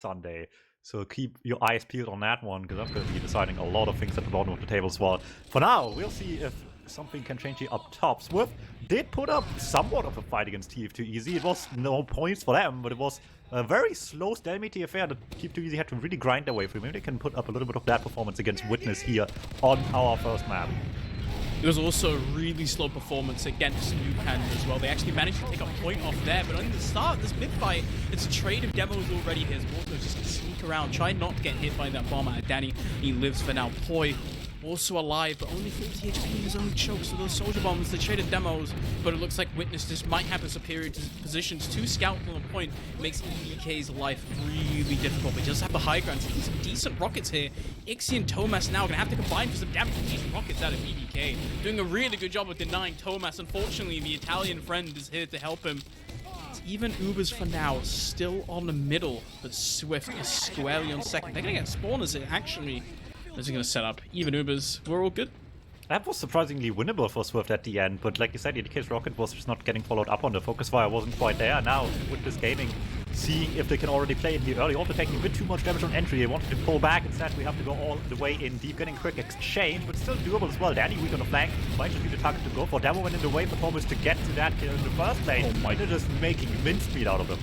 Sunday. So keep your eyes peeled on that one, because I'm going to be deciding a lot of things at the bottom of the table as well. For now, we'll see if something can change here up top. SVIFT did put up somewhat of a fight against TF2 It was no points for them, but it was a very slow stalemate affair that TF2 had to really grind their way through. Maybe they can put up a little bit of that performance against Witness here on our first map. It was also a really slow performance against Newcan as well. They actually managed to take a point off there, but on the start of this mid-fight, it's a trade of demos already here. Morto just gonna sneak around, try not to get hit by that bomb at Danny. He lives for now. Poi also alive, but only 50 HP in his own choke, so those soldier bombs, they traded demos, but it looks like Witness just might have a superior positions to scout on the point. It makes EDK's life really difficult, but he does have the high ground, taking some decent rockets here. Ixie and Thomas now gonna have to combine for some damage with these rockets out of EDK. Doing a really good job of denying Thomas. Unfortunately, the Italian friend is here to help him. It's even Ubers for now, still on the middle, but SVIFT is squarely on second. They're gonna get spawners here, actually. This is going to set up even Ubers. We're all good. That was surprisingly winnable for SVIFT at the end, but like you said, EDK's rocket was just not getting followed up on. The focus fire wasn't quite there. Now, with this gaming, seeing if they can already play in here early, also taking a bit too much damage on entry. They wanted to pull back. Instead, we have to go all the way in deep, getting quick exchange, but still doable as well. Danny weak on the flank, might just be the target to go for. Demo went in the way for Thomas to get to that kill in the first place. Oh my, they're just making mincemeat out of him.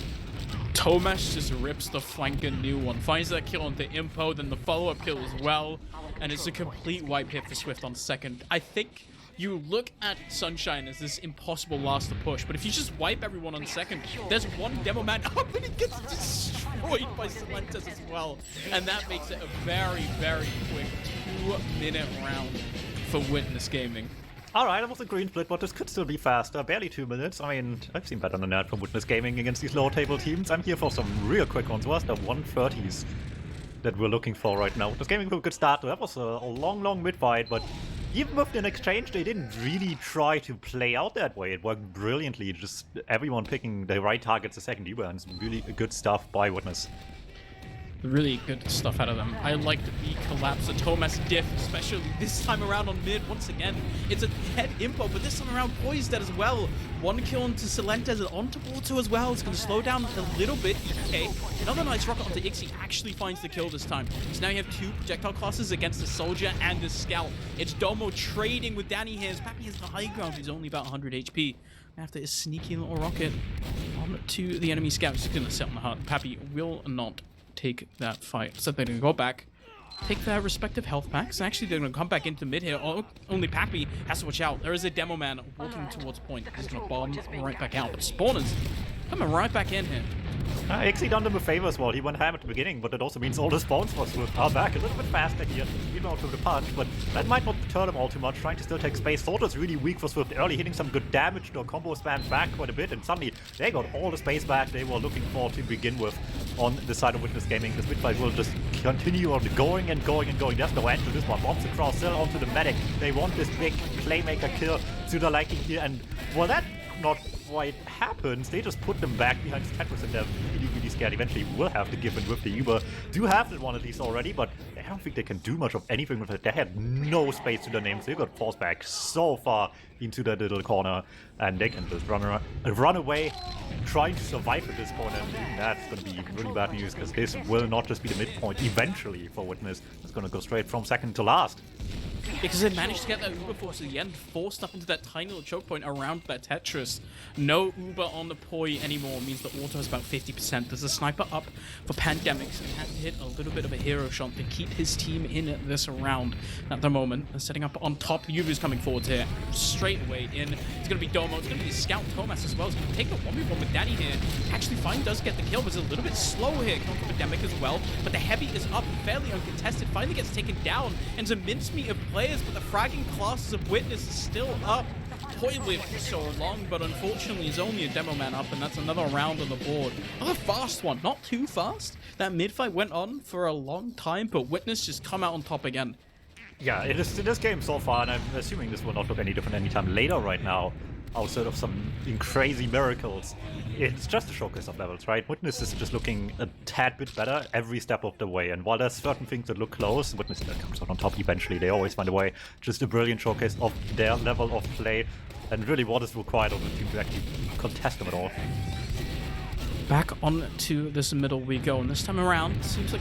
Thomas just rips the flank a new one, finds that kill onto Impo, then the follow-up kill as well, and it's a complete wipe hit for SVIFT on second. I think you look at Sunshine as this impossible last to push, but if you just wipe everyone on second, there's one demo man up and he gets destroyed by Celentes as well, and that makes it a very quick 2-minute round for Witness Gaming. Alright, that was a green split, but this could still be faster. Barely 2 minutes. I mean, I've seen better than that from Witness Gaming against these low table teams. I'm here for some real quick ones. What's the 130s that we're looking for right now? Witness Gaming with a good start. That was a long mid-fight, but even with an exchange, they didn't really try to play out that way. It worked brilliantly. Just everyone picking the right targets a second Uber, and some really good stuff by Witness. Really good stuff out of them. I liked the collapse of Thomas diff, especially this time around on mid. Once again, it's a head impo, but this time around poised dead as well. One kill onto Celentes and onto Porto as well. It's going to slow down a little bit. Okay, another nice rocket onto Ixie. Actually finds the kill this time. So now you have 2 projectile classes against the soldier and the scout. It's Domo trading with Danny here. Pappy has the high ground. He's only about 100 HP. After his sneaky little rocket on to the enemy scout. He's going to set on the heart. Pappy will not take that fight. So they're going to go back, take their respective health packs, and actually they're going to come back into mid here. Only Pappy has to watch out. There is a demo man walking towards point. He's going to bomb right back out. But spawners coming right back in here. Ixie done them a favor as well. He went ham at the beginning, but that also means all the spawns for SVIFT are back a little bit faster here, even out with the punch, but that might not deter them all too much, trying to still take space. Sorter's really weak for SVIFT early, hitting some good damage. Their combo spammed back quite a bit, and suddenly they got all the space back they were looking for to begin with on the side of Witness Gaming. This mid-fight will just continue on going and going and going. There's no end to this one. Bombs across, still onto the medic. They want this big playmaker kill to their liking here, and well, that not quite happens. They just put them back behind this Tetris, and they're really scared. Eventually will have to give in with the Uber. Do have that one at least already, but I don't think they can do much of anything with it. They had no space to their names. They got forced back so far into that little corner, and they can just run away, trying to survive at this point, and that's going to be really bad news, because this will not just be the midpoint eventually for Witness. It's going to go straight from second to last. Because they managed to get that Uber force at the end, forced up into that tiny little choke point around that Tetris. No Uber on the Poi anymore means the auto is about 50%. There's a sniper up for Pandemics, and he had to hit a little bit of a hero shot to keep his team in this round. At the moment, they're setting up on top. Uber's coming forward here, straight away in. It's going to be Domo, it's going to be Scout Thomas as well. He's going to take the 1v1 with Danny here. Actually, Fine does get the kill, but it's a little bit slow here, coming from Pandemic as well. But the heavy is up, fairly uncontested. Finally gets taken down, and it's a mincemeat of players, but the fragging classes of Witness is still up. Toy lived for so long, but unfortunately he's only a demo man up, and that's another round on the board. A fast one, not too fast. That mid-fight went on for a long time, but Witness just come out on top again. Yeah, it is in this game so far, and I'm assuming this will not look any different anytime later right now, outside of some crazy miracles. It's just a showcase of levels, right? Witness is just looking a tad bit better every step of the way, and while there's certain things that look close, Witness comes out on top eventually. They always find a way. Just a brilliant showcase of their level of play, and really what is required of the team to actually contest them at all. Back onto this middle we go, and this time around, it seems like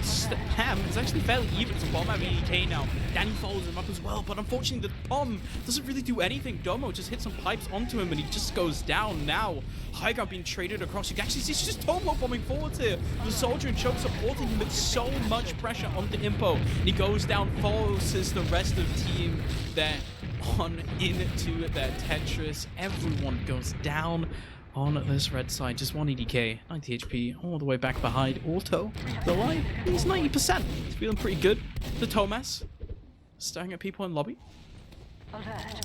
Ham is actually fairly even. It's a bomb at EDK now. Danny follows him up as well, but unfortunately the bomb doesn't really do anything. Domo just hits some pipes onto him, and he just goes down now. High ground being traded across. You can actually see it's just Domo bombing forwards here. The soldier and Choke supporting him with so much pressure onto Impo. And he goes down, forces the rest of the team there on into their Tetris. Everyone goes down on this red side. Just one EDK, 90 HP, all the way back behind. Auto, the line, he's 90%. He's feeling pretty good. The Thomas, staring at people in lobby.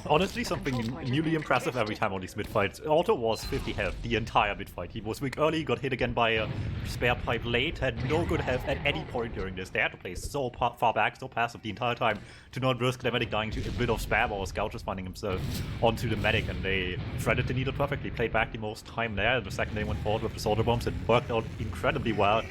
Honestly, something newly impressive every time on these mid-fights. Otto was 50 health the entire mid-fight. He was weak early, got hit again by a spare pipe late, had no good health at any point during this. They had to play so far back, so passive the entire time to not risk the medic dying to a bit of spam or Scout just finding himself onto the medic, and they threaded the needle perfectly, played back the most time there. The second they went forward with the soldier bombs, it worked out incredibly well.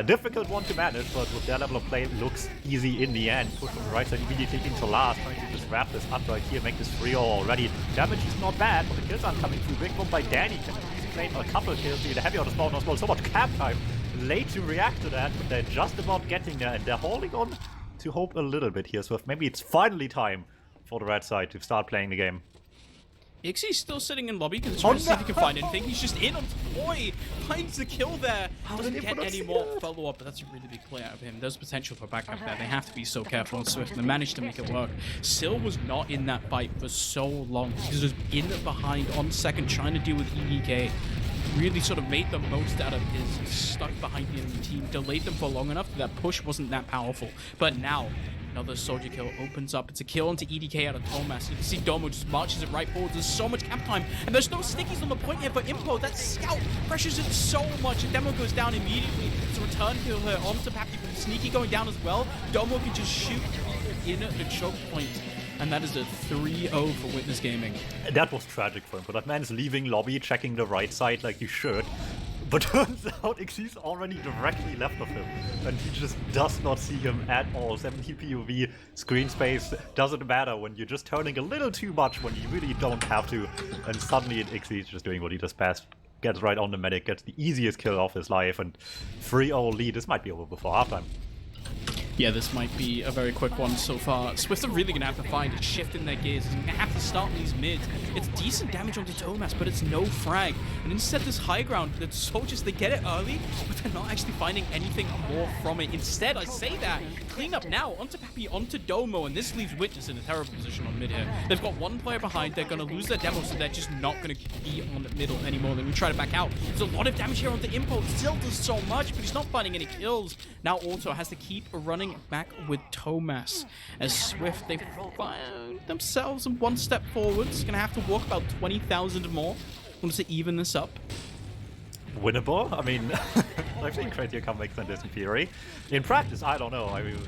Difficult one to manage, but with their level of play, looks easy in the end. Push from the right side immediately into last, trying to just wrap this up right here, make this 3-0 already. Damage is not bad, but the kills aren't coming through. Big bomb by Danny, can claim a couple kills here. The heavy auto spawn as well, so much cap time. Late to react to that, but they're just about getting there, and they're holding on to hope a little bit here. So if maybe it's finally time for the red side to start playing the game. Ixie's still sitting in lobby because he's trying to see if he can find anything. He's just in on Toy, finds the kill there. Doesn't get any more follow-up, but that's a really big play out of him. There's potential for backup there. They have to be so careful on Swift, and they managed to make it work. Sil was not in that fight for so long. He was just in behind on second, trying to deal with EDK. Really sort of made the most out of his stuck behind the enemy team, delayed them for long enough that push wasn't that powerful. But now, another soldier kill opens up. It's a kill into EDK out of Thomas. You can see Domo just marches it right forward. There's so much cap time, and there's no stickies on the point here for Impo. That Scout pressures it so much, and Demo goes down immediately. It's a return kill here onto Pappy, but Sneaky going down as well. Domo can just shoot in at the choke point. And that is a 3-0 for Witness Gaming. That was tragic for him, but that man is leaving lobby, checking the right side like you should. But turns out Ixie's already directly left of him, and he just does not see him at all. 70 POV, screen space, doesn't matter when you're just turning a little too much when you really don't have to. And suddenly Ixie's just doing what he does best. Gets right on the medic, gets the easiest kill of his life, and 3-0 lead. This might be over before halftime. Yeah, this might be a very quick one so far. Swift are really going to have to find a shift in their gears. They're going to have to start these mids. It's decent damage onto Thomas, but it's no frag. And instead, this high ground, the soldiers, they get it early, but they're not actually finding anything more from it. Instead, I say that, clean up now, onto Pappy, onto Domo, and this leaves Witness in a terrible position on mid here. They've got one player behind, they're going to lose their demo, so they're just not going to be on the middle anymore. They're going to try to back out. There's a lot of damage here onto Impo. Still does so much, but he's not finding any kills. Now Auto has to keep running back with Thomas. As Swift, they find themselves one step forward. It's going to have to walk about 20,000 more. Want to even this up. Winnable? I mean, I've seen crazier comebacks than this in theory. In practice, I don't know. I mean,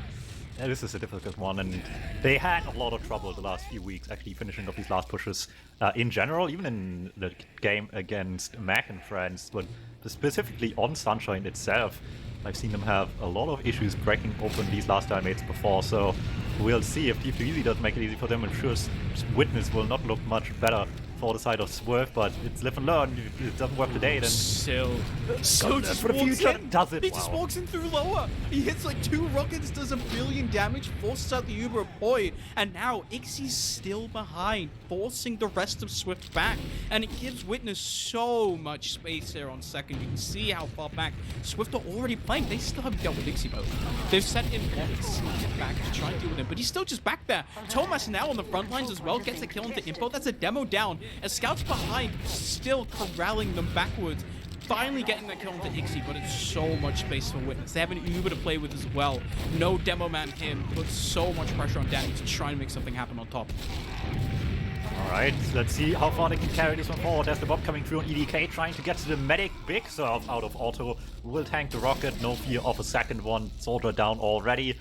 this is a difficult one, and they had a lot of trouble the last few weeks actually finishing off these last pushes in general, even in the game against Mac and friends, but specifically on Sunshine itself. I've seen them have a lot of issues breaking open these last timeouts before, so we'll see if T2 doesn't make it easy for them. I'm sure Witness will not look much better for the side of Swerve, but it's live and learn. If it doesn't work today, then So just for the walks future in. does it. He just walks in through lower. He hits like 2 rockets, does 1 billion damage, forces out the Uber Boy, and now Ixie's still behind, forcing the rest of Swift back, and it gives Witness so much space here on second. You can see how far back Swift are already playing. They still haven't dealt with Ixie though. They've sent in one sneak back to try and deal with him, but he's still just back there. Thomas now on the front lines as well, gets a kill into Impo. That's a demo down. As Scouts behind, still corralling them backwards. Finally getting that kill into Ixie, but it's so much space for Witness. They have an Uber to play with as well. No demo man him, puts so much pressure on Danny to try and make something happen on top. Alright, let's see how far they can carry this one forward. There's the bomb coming through on EDK, trying to get to the medic. Big serve out of Auto. Will tank the rocket, no fear of a second one. Soldier down already.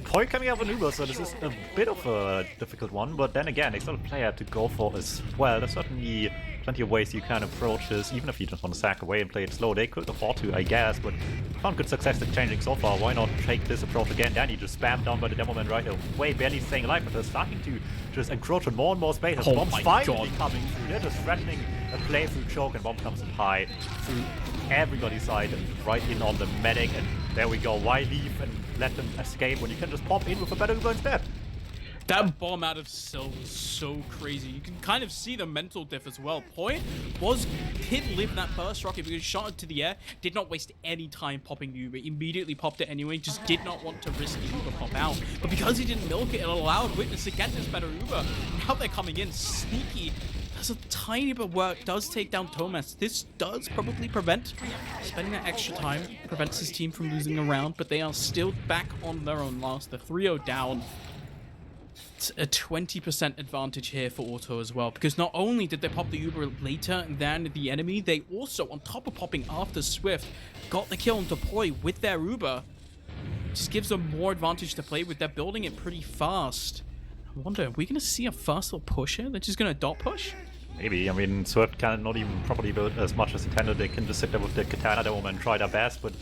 Point coming up on Uber, so this is a bit of a difficult one, but then again, they still have a player to go for as well. There's certainly plenty of ways you can approach this, even if you just want to sack away and play it slow. They could afford to, I guess, but found good success in changing so far. Why not take this approach again? Danny just spammed down by the Demoman right away, barely staying alive, but they're starting to just encroach on more and more space. As bombs finally coming through. They're just threatening a play through choke, and bomb comes in high through everybody's side right in on the medic, and there we go. Why leave and let them escape when you can just pop in with a better Uber instead? That bomb out of Sill was so crazy. You can kind of see the mental diff as well. Point did live that burst rocket because he shot it to the air, did not waste any time popping the Uber, immediately popped it anyway, just did not want to risk the Uber pop out. But because he didn't milk it, it allowed Witness to get this better Uber. Now they're coming in sneaky. Does a tiny bit of work, does take down Thomas. This does probably prevent spending that extra time, prevents his team from losing a round, but they are still back on their own last. They're 3-0 down. It's a 20% advantage here for Auto as well, because not only did they pop the Uber later than the enemy, they also, on top of popping after Swift, got the kill on deploy with their Uber. Just gives them more advantage to play with. They're building it pretty fast. I wonder, are we going to see a fast little push here? They're just going to dot push? Maybe. I mean, Swift can not even properly build as much as intended. They can just sit there with the Katana at the moment and try their best, but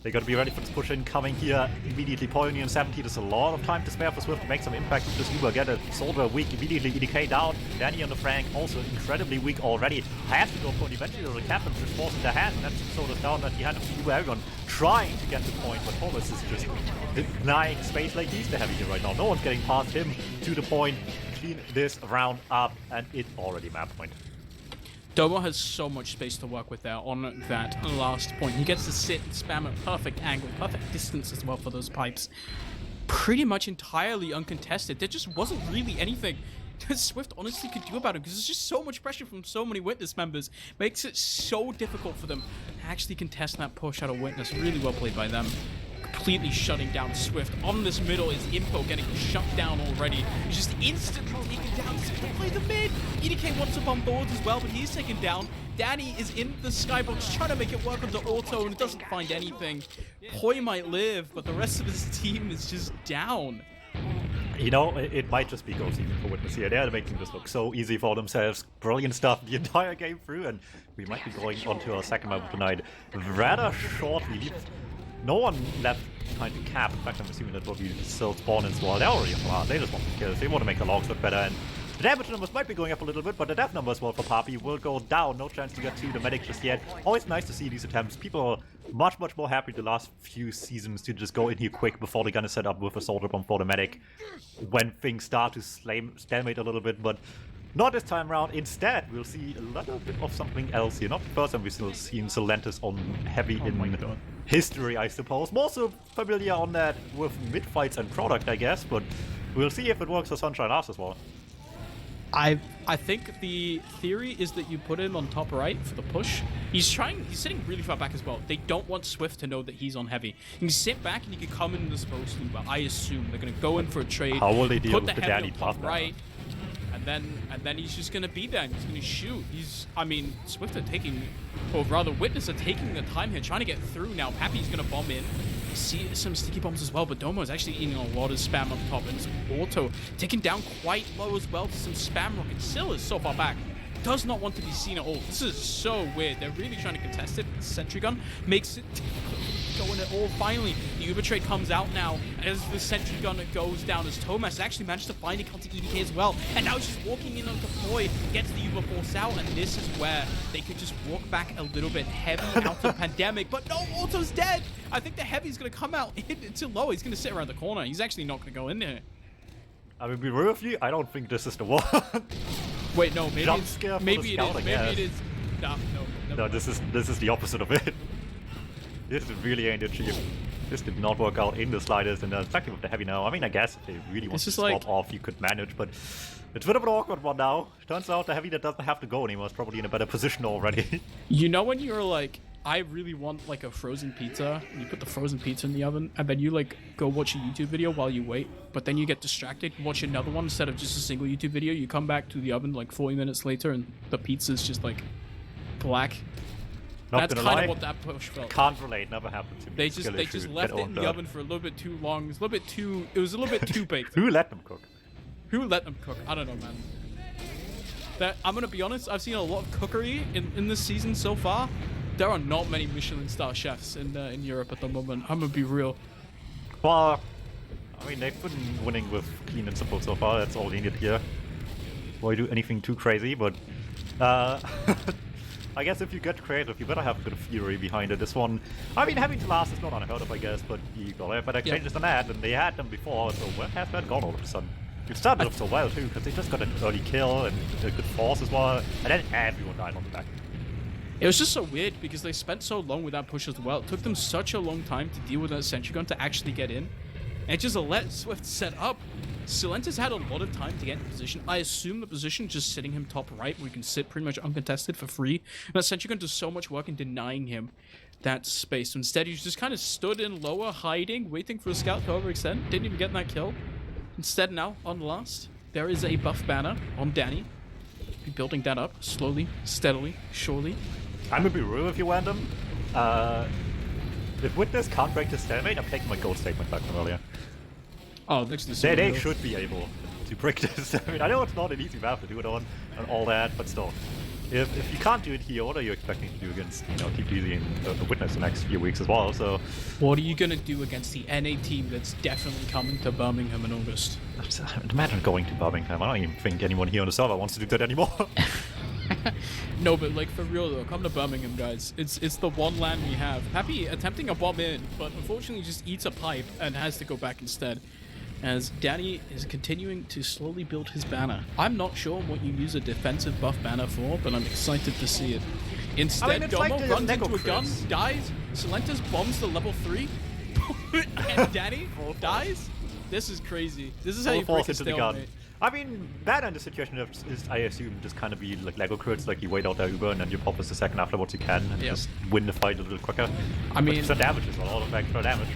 they got to be ready for this push in coming here immediately. Pony and 70, there's a lot of time to spare for Swift to make some impact with this Uber. Get a Soldier weak, immediately EDK down. Danny on the Frank also incredibly weak already. Has to go for an eventually the captain just forces their hand, and that's Soldier down at the hand of the Uber. Everyone trying to get the point, but Thomas is just denying space like he's the heavy here right now. No one's getting past him to the point. Clean this round up, and it's already map point. Domo has so much space to work with there on that last point. He gets to sit and spam at perfect angle, perfect distance as well for those pipes. Pretty much entirely uncontested. There just wasn't really anything that Swift honestly could do about it, because there's just so much pressure from so many Witness members. Makes it so difficult for them to actually contest that push out of Witness. Really well played by them. Completely shutting down Swift. On this middle is Impo getting shut down already. He's just instantly taken down. Swift play the mid. EDK wants up on board as well, but he's taken down. Danny is in the skybox trying to make it work on the auto and doesn't find anything. Poi might live, but the rest of his team is just down. You know, it might just be goals even for Witness here. They're making this look so easy for themselves. Brilliant stuff the entire game through, and we might be going on to our second map tonight rather shortly. No one left behind the cap. In fact, I'm assuming that will be still spawn as well. They're already far. They just want to kill. They want to make the logs look better. And the damage numbers might be going up a little bit, but the death number as well for Papi will go down. No chance to get to the medic just yet. Always nice to see these attempts. People are much more happy the last few seasons to just go in here quick before they're gonna set up with a soldier bomb for the medic when things start to stalemate a little bit, but not this time around. Instead, we'll see a little bit of something else here. Not the first time we've still seen Solentis on heavy in history, I suppose. More so familiar on that with mid-fights and product, I guess, but we'll see if it works for Sunshine Last as well. I think the theory is that you put him on top right for the push. He's sitting really far back as well. They don't want Swift to know that he's on heavy. You can sit back and you can come in the supposed to, but I assume they're going to go in for a trade. How will they deal put with the heavy Danny on top buff right, and then he's just going to be there and he's going to shoot. I mean, Swift are taking, or rather Witness are taking the time here, trying to get through now. Pappy's going to bomb in. See some sticky bombs as well, but Domo is actually eating a lot of spam up top, and it's Auto taken down quite low as well to some spam rockets. Still is so far back. Does not want to be seen at all. This is so weird. They're really trying to contest it. The sentry gun makes it going at all. Finally, the Uber trade comes out now as the sentry gun goes down, as Thomas actually managed to find a counter EDK as well. And now he's just walking in on deploy, gets the Uber force out, and this is where they could just walk back a little bit heavy out of Pandemic. But no, Auto's dead. I think the heavy's going to come out too low. He's going to sit around the corner. He's actually not going to go in there. I mean, be real with you, I don't think this is the one. Wait, no, maybe Jump scare for maybe the it is. scouting, Maybe it is. No, this is the opposite of it. This really ain't achieved. This did not work out in the slightest, and exactly with the heavy now. I mean, I guess if they really want to swap off, you could manage, but it's a bit of an awkward one now. Turns out the heavy that doesn't have to go anymore is probably in a better position already. You know when you're like, I really want like a frozen pizza, and you put the frozen pizza in the oven, and then you like go watch a YouTube video while you wait, but then you get distracted, watch another one instead of just a single YouTube video. You come back to the oven like 40 minutes later, and the pizza's just like black. That's kind of what that push felt. Can't relate. Never happened to me. They just left it in the oven for a little bit too long. It was a little bit too baked. Who let them cook? Who let them cook? I don't know, man. I'm gonna be honest. I've seen a lot of cookery in this season so far. There are not many Michelin star chefs in Europe at the moment. I'm gonna be real. Well, I mean, they've been winning with clean and simple so far. That's all they need here. Why do anything too crazy? But I guess if you get creative, you better have a good fury behind it. This one, I mean, having to last is not unheard of, I guess, but you gotta have better exchanges than that, and they had them before, so where has that gone all of a sudden? You started off so well too, because they just got an early kill and a good force as well, and then everyone died on the back. It was just so weird because they spent so long with that push as well. It took them such a long time to deal with that sentry gun to actually get in. And it just let Swift set up. Silentis had a lot of time to get in position. I assume the position just sitting him top right where he can sit pretty much uncontested for free. And that sentry gun does so much work in denying him that space. So instead, he just kind of stood in lower, hiding, waiting for a scout to overextend. Didn't even get that kill. Instead now, on last, there is a buff banner on Danny. Be building that up slowly, steadily, surely. I'm gonna be real with you, Wandum. If Witness can't break the stalemate, I'm taking my gold statement back from earlier. Oh, next to they should be able to break this stalemate. I know it's not an easy map to do it on and all that, but still. If you can't do it here, what are you expecting to do against, TPZ and the Witness the next few weeks as well, so... What are you gonna do against the NA team that's definitely coming to Birmingham in August? Imagine going to Birmingham. I don't even think anyone here on the server wants to do that anymore. No, but like for real though, come to Birmingham, guys. It's the one land we have. Happy attempting a bomb in, but unfortunately just eats a pipe and has to go back instead. As Danny is continuing to slowly build his banner. I'm not sure what you use a defensive buff banner for, but I'm excited to see it. Instead, DuMmTm runs into a gun, dies, Silentis bombs the level 3, and Danny dies? This is crazy. This is how you break a stalemate. I mean, banner in this situation is, I assume, just kind of be like Lego crits, like you wait out their Uber and then you pop us a second afterwards you can and just win the fight a little quicker. I mean... Extra damage as well, all of extra damage.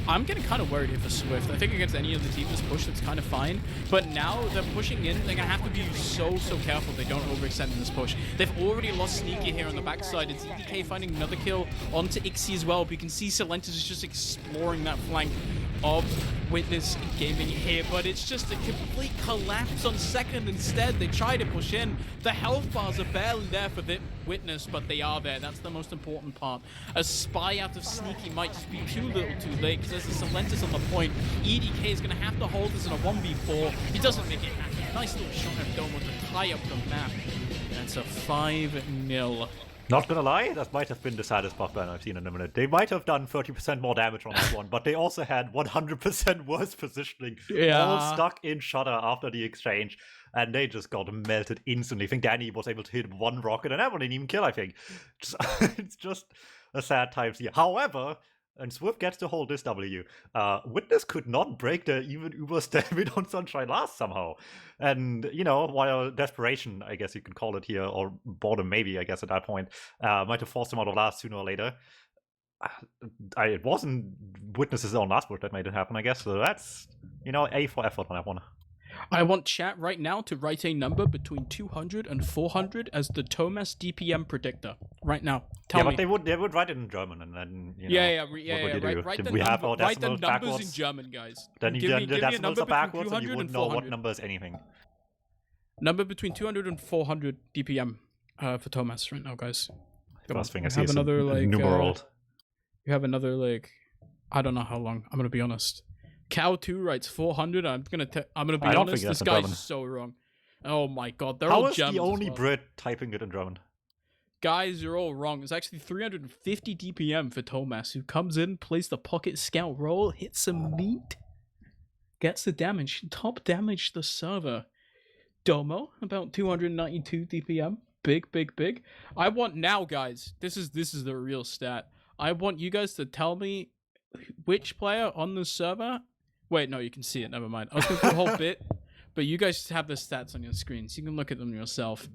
I'm getting kind of worried here for Swift. I think against any of the teams this push, it's kind of fine. But now they're pushing in. They're going to have to be so careful they don't overextend in this push. They've already lost Sneaky here on the backside. It's EDK finding another kill onto Ixie as well. But you can see Silentis is just exploring that flank of Witness Gaming here. But it's just a complete collapse on second instead. They try to push in. The health bars are barely there for the Witness, but they are there. That's the most important part. A spy out of Sneaky might just be too little too late, because there's a Silentis on the point. EDK is going to have to hold this in a 1v4. He doesn't make it happen. Nice little shot at Domo to tie up the map. That's a 5-0. Not gonna lie, that might have been the saddest buff ban I've seen in a minute. They might have done 30% more damage on that one, but they also had 100% worse positioning. All stuck in shutter after the exchange, and they just got melted instantly. I think Danny was able to hit one rocket, and everyone didn't even kill, I think. It's just a sad time here. However, and Swift gets to hold this W. Witness could not break the even Uber stalemate on Sunshine last somehow. And, while desperation, I guess you could call it here, or boredom maybe, I guess at that point, might have forced him out of last sooner or later. It wasn't Witness's own last push that made it happen, I guess. So that's, A for effort on that one. I want chat right now to write a number between 200 and 400 as the Thomas DPM predictor. Right now. Tell me. But they would write it in German, and then, what would you do? Write the numbers backwards? in German, guys. Then the decimals are backwards, and you wouldn't know what 400. number is anything. Number between 200 and 400 DPM for Thomas right now, guys. First thing I you see have is another, numeral. You have another, I don't know how long. I'm going to be honest. Cow2 writes 400. I'm gonna be honest. This guy's so wrong. Oh my god, they're all Germans. How is the only Brit typing it in German? Guys, you're all wrong. It's actually 350 DPM for Thomas, who comes in, plays the pocket scout role, hits some meat, gets the damage, top damage the server. Domo about 292 DPM. Big. I want now, guys. This is the real stat. I want you guys to tell me which player on the server. Wait, no, you can see it. Never mind. I was going through the whole bit, but you guys have the stats on your screen, so you can look at them yourself.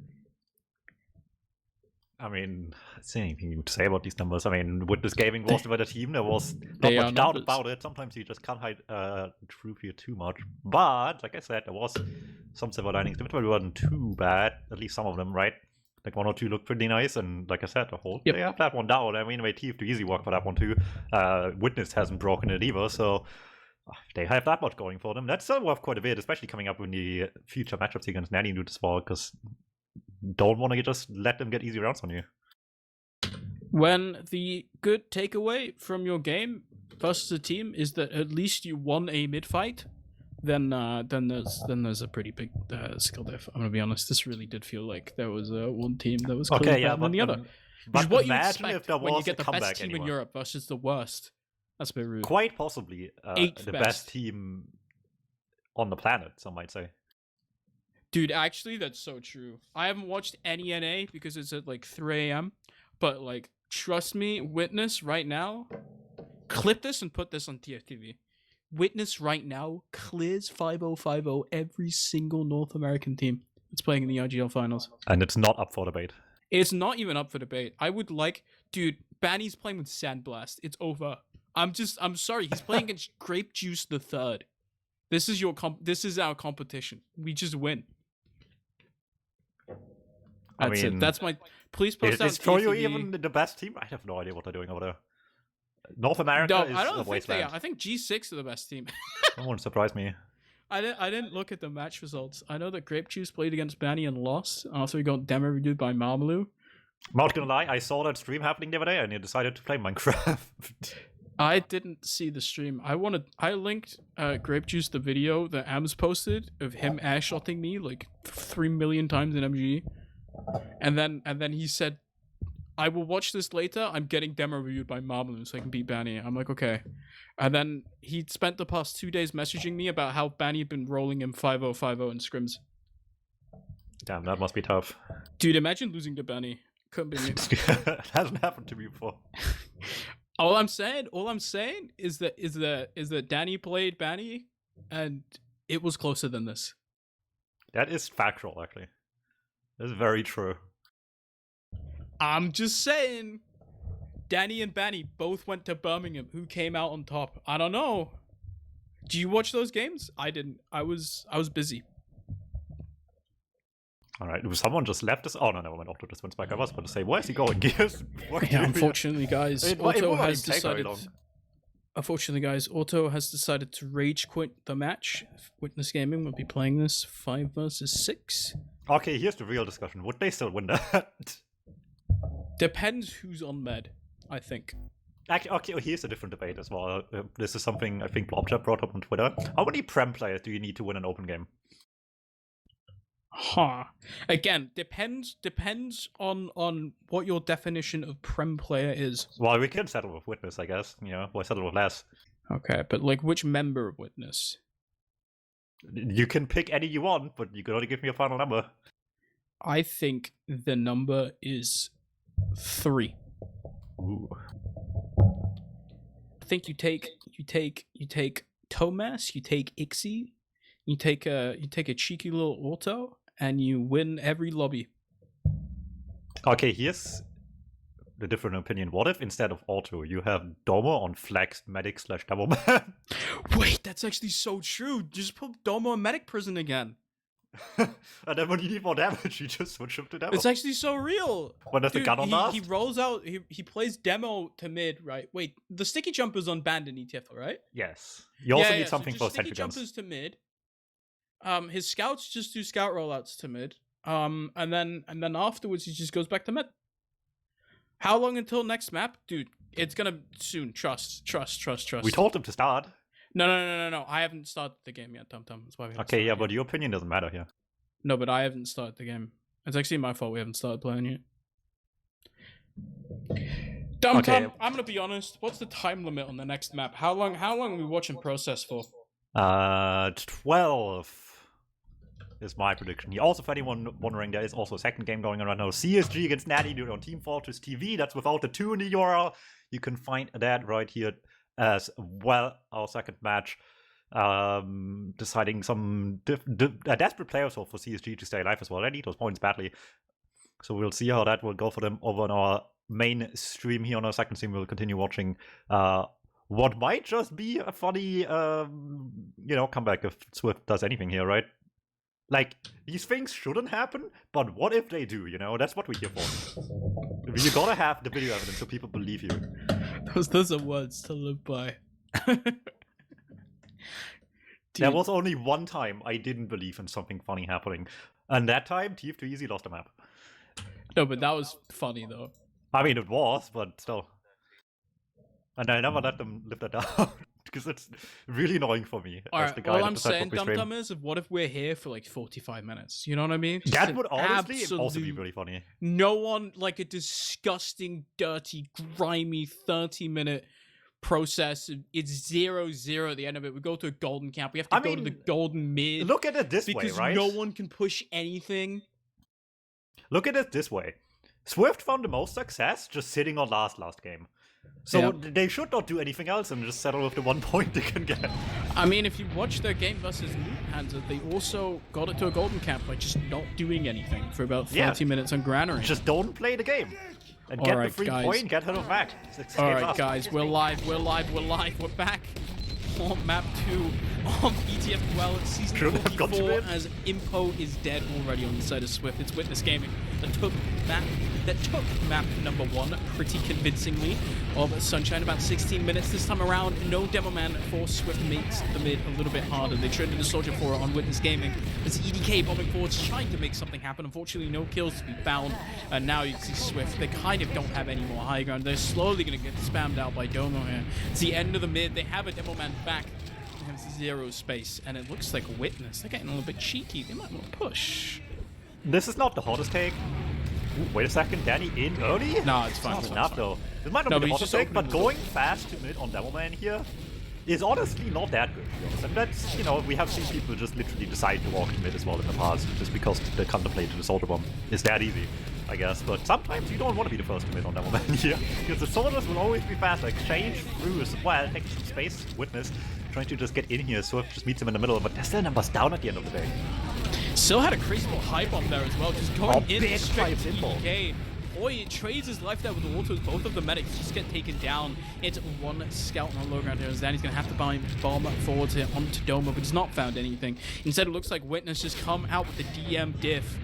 I mean, is there anything to say about these numbers? I mean, Witness Gaming was the better team. There was not much doubt about it. Sometimes you just can't hide truth here too much. But, like I said, there was some silver linings. The midfield wasn't too bad. At least some of them, right? Like 1 or 2 looked pretty nice, and like I said, they have that one down. I mean, TF do easy work for that one too. Witness hasn't broken it either, so they have that much going for them. That's still worth quite a bit, especially coming up in the future matchups against Nanny Nude as well, because don't want to just let them get easy rounds on you. When the good takeaway from your game versus a team is that at least you won a mid fight, then there's a pretty big skill diff. I'm gonna be honest. This really did feel like there was one team that was clearly Okay, yeah, better than the other. but Which is what you imagine if expect there when you was get a the comeback best team in anywhere. Europe versus the worst. That's a bit rude. Quite possibly Eighth the best. best team on the planet, some might say. Dude, actually, that's so true. I haven't watched any NA because it's at like 3 a.m. But like, trust me, Witness right now, clip this and put this on TFTV. Witness right now clears 5-0-5-0 every single North American team that's playing in the RGL finals. And it's not up for debate. It's not even up for debate. I would like, dude, Banny's playing with Sandblast. It's over. I'm sorry. He's playing against Grape Juice the Third. This is our competition. We just win. That's it. That's my. Please post is out. Troyo even the best team? I have no idea what they're doing over there. North America is I don't a think they wasteland. are. I think G6 are the best team. That won't surprise me. I didn't look at the match results. I know that Grape Juice played against Banny and lost. Also, we got demo reviewed by Marmaloo. I'm not gonna lie, I saw that stream happening the other day and I decided to play Minecraft. I didn't see the stream. I linked Grape Juice the video that Ams posted of him airshotting me like 3 million times in MG. And then he said, I will watch this later. I'm getting demo reviewed by Marmaloo so I can beat Banny. I'm like, okay. And then he spent the past 2 days messaging me about how Banny had been rolling him 5-0-5-0 in scrims. Damn, that must be tough. Dude, imagine losing to Banny. Couldn't be me. It hasn't happened to me before. All I'm saying is that Danny played Banny and it was closer than this. That is factual, actually. That's very true. I'm just saying, Danny and Banny both went to Birmingham. Who came out on top? I don't know. Do you watch those games? I didn't. I was busy. Alright, someone just left us. Oh, no, never mind. Otto just went back. I was about to say, where's he going? Yes. Yeah, unfortunately, guys, Otto has decided. Unfortunately, guys, Otto has decided to rage quit the match. Witness Gaming will be playing this 5 versus 6. Okay, here's the real discussion. Would they still win that? Depends who's on med, I think. Actually, okay, here's a different debate as well. This is something I think DuMmTm brought up on Twitter. How many Prem players do you need to win an open game? Huh. Again, depends on what your definition of Prem player is. Well, we can settle with Witness, I guess. You know, we'll settle with less. Okay, but like which member of Witness? You can pick any you want, but you can only give me a final number. I think the number is 3. Ooh. I think you take Tomas, you take Ixie, you take a cheeky little Auto, and you win every lobby. Okay, here's the different opinion. What if instead of Auto, you have Domo on Flex, Medic / Devilman? Wait, that's actually so true. Just put Domo in Medic Prison again. And then when you need more damage, you just switch him to Demo. It's actually so real. When there's the gun on last? He rolls out, he plays Demo to mid, right? Wait, the sticky jumper's on banned in ETF, right? Yes. You also need something for sticky sentry guns. jumpers to mid. His scouts just do scout rollouts to mid. And then afterwards he just goes back to mid. How long until next map? Dude, it's gonna soon. Trust. We told him to start. No. I haven't started the game yet, DuMmTm. That's why we haven't Okay, yeah, yet. but your opinion doesn't matter here. No, but I haven't started the game. It's actually my fault we haven't started playing yet. DuMmTm, Okay. I'm gonna be honest. What's the time limit on the next map? How long are we watching process for? 12 is my prediction. Also, for anyone wondering, there is also a second game going on right now. CSG against Natty on teamfortress.tv. That's without the 2 in the URL. You can find that right here as well. Our second match. Deciding some desperate players for CSG to stay alive as well. They need those points badly. So we'll see how that will go for them over on our main stream here on our second stream. We'll continue watching what might just be a funny, comeback if Swift does anything here, right? Like, these things shouldn't happen, but what if they do, you know? That's what we're here for. You gotta have the video evidence so people believe you. Those are words to live by. There was only one time I didn't believe in something funny happening. And that time, TF2 lost the map. No, but that was funny, though. I mean, it was, but still. And I never let them live that down. because it's really annoying for me. Alright, the guy all that I'm decides saying, what we stream. DuMmTm, is what if we're here for like 45 minutes? You know what I mean? Just That an would honestly also be absolute- really funny. No one, like a disgusting, dirty, grimy 30-minute process. It's 0-0 at the end of it. We go to a golden camp. We have to go to the golden mid. Look at it this way, because right? no one can push anything. Look at it this way. Swift found the most success just sitting on last game. So they should not do anything else and just settle with the 1 point they can get. I mean, if you watch their game versus Panzer, they also got it to a golden camp by just not doing anything for about 30 minutes on Granary. Just don't play the game. And get the free point, get her back. Alright guys, we're live, we're back on map 2 of ETF2L Season 44 as Impo is dead already on the side of Swift. It's Witness Gaming that took map number 1 pretty convincingly of Sunshine. About 16 minutes this time around. No demo man for Swift makes the mid a little bit harder. They traded the Soldier for it on Witness Gaming. As EDK bombing forwards trying to make something happen. Unfortunately, no kills to be found. And now you can see Swift. They kind of don't have any more high ground. They're slowly going to get spammed out by Domo here. It's the end of the mid. They have a demo man back. They have 0 space. And it looks like Witness. They're getting a little bit cheeky. They might want to push. This is not the hottest take. Ooh, wait a second, Danny in early? No, it's fine. It's not enough though. This might not be the hottest take, but going fast to mid on Demo Man here is honestly not that good, to be honest. And that's, you know, we have seen people just literally decide to walk to mid as well in the past, just because the contemplate to the Soldier Bomb is that easy, I guess. But sometimes you don't want to be the first to mid on Demo Man here, because the soldiers will always be faster. Exchange through as well, taking some space, Witness, trying to just get in here. Swift just meets him in the middle, but they're still numbers down at the end of the day. Still had a crazy little high bomb there as well, just going in straight to EDK. Boy, it trades his life there with the autos. Both of the medics just get taken down. It's one scout on low ground here. As Danny's going to have to bomb forwards here onto Domo, but he's not found anything. Instead, it looks like Witness just come out with the DM diff.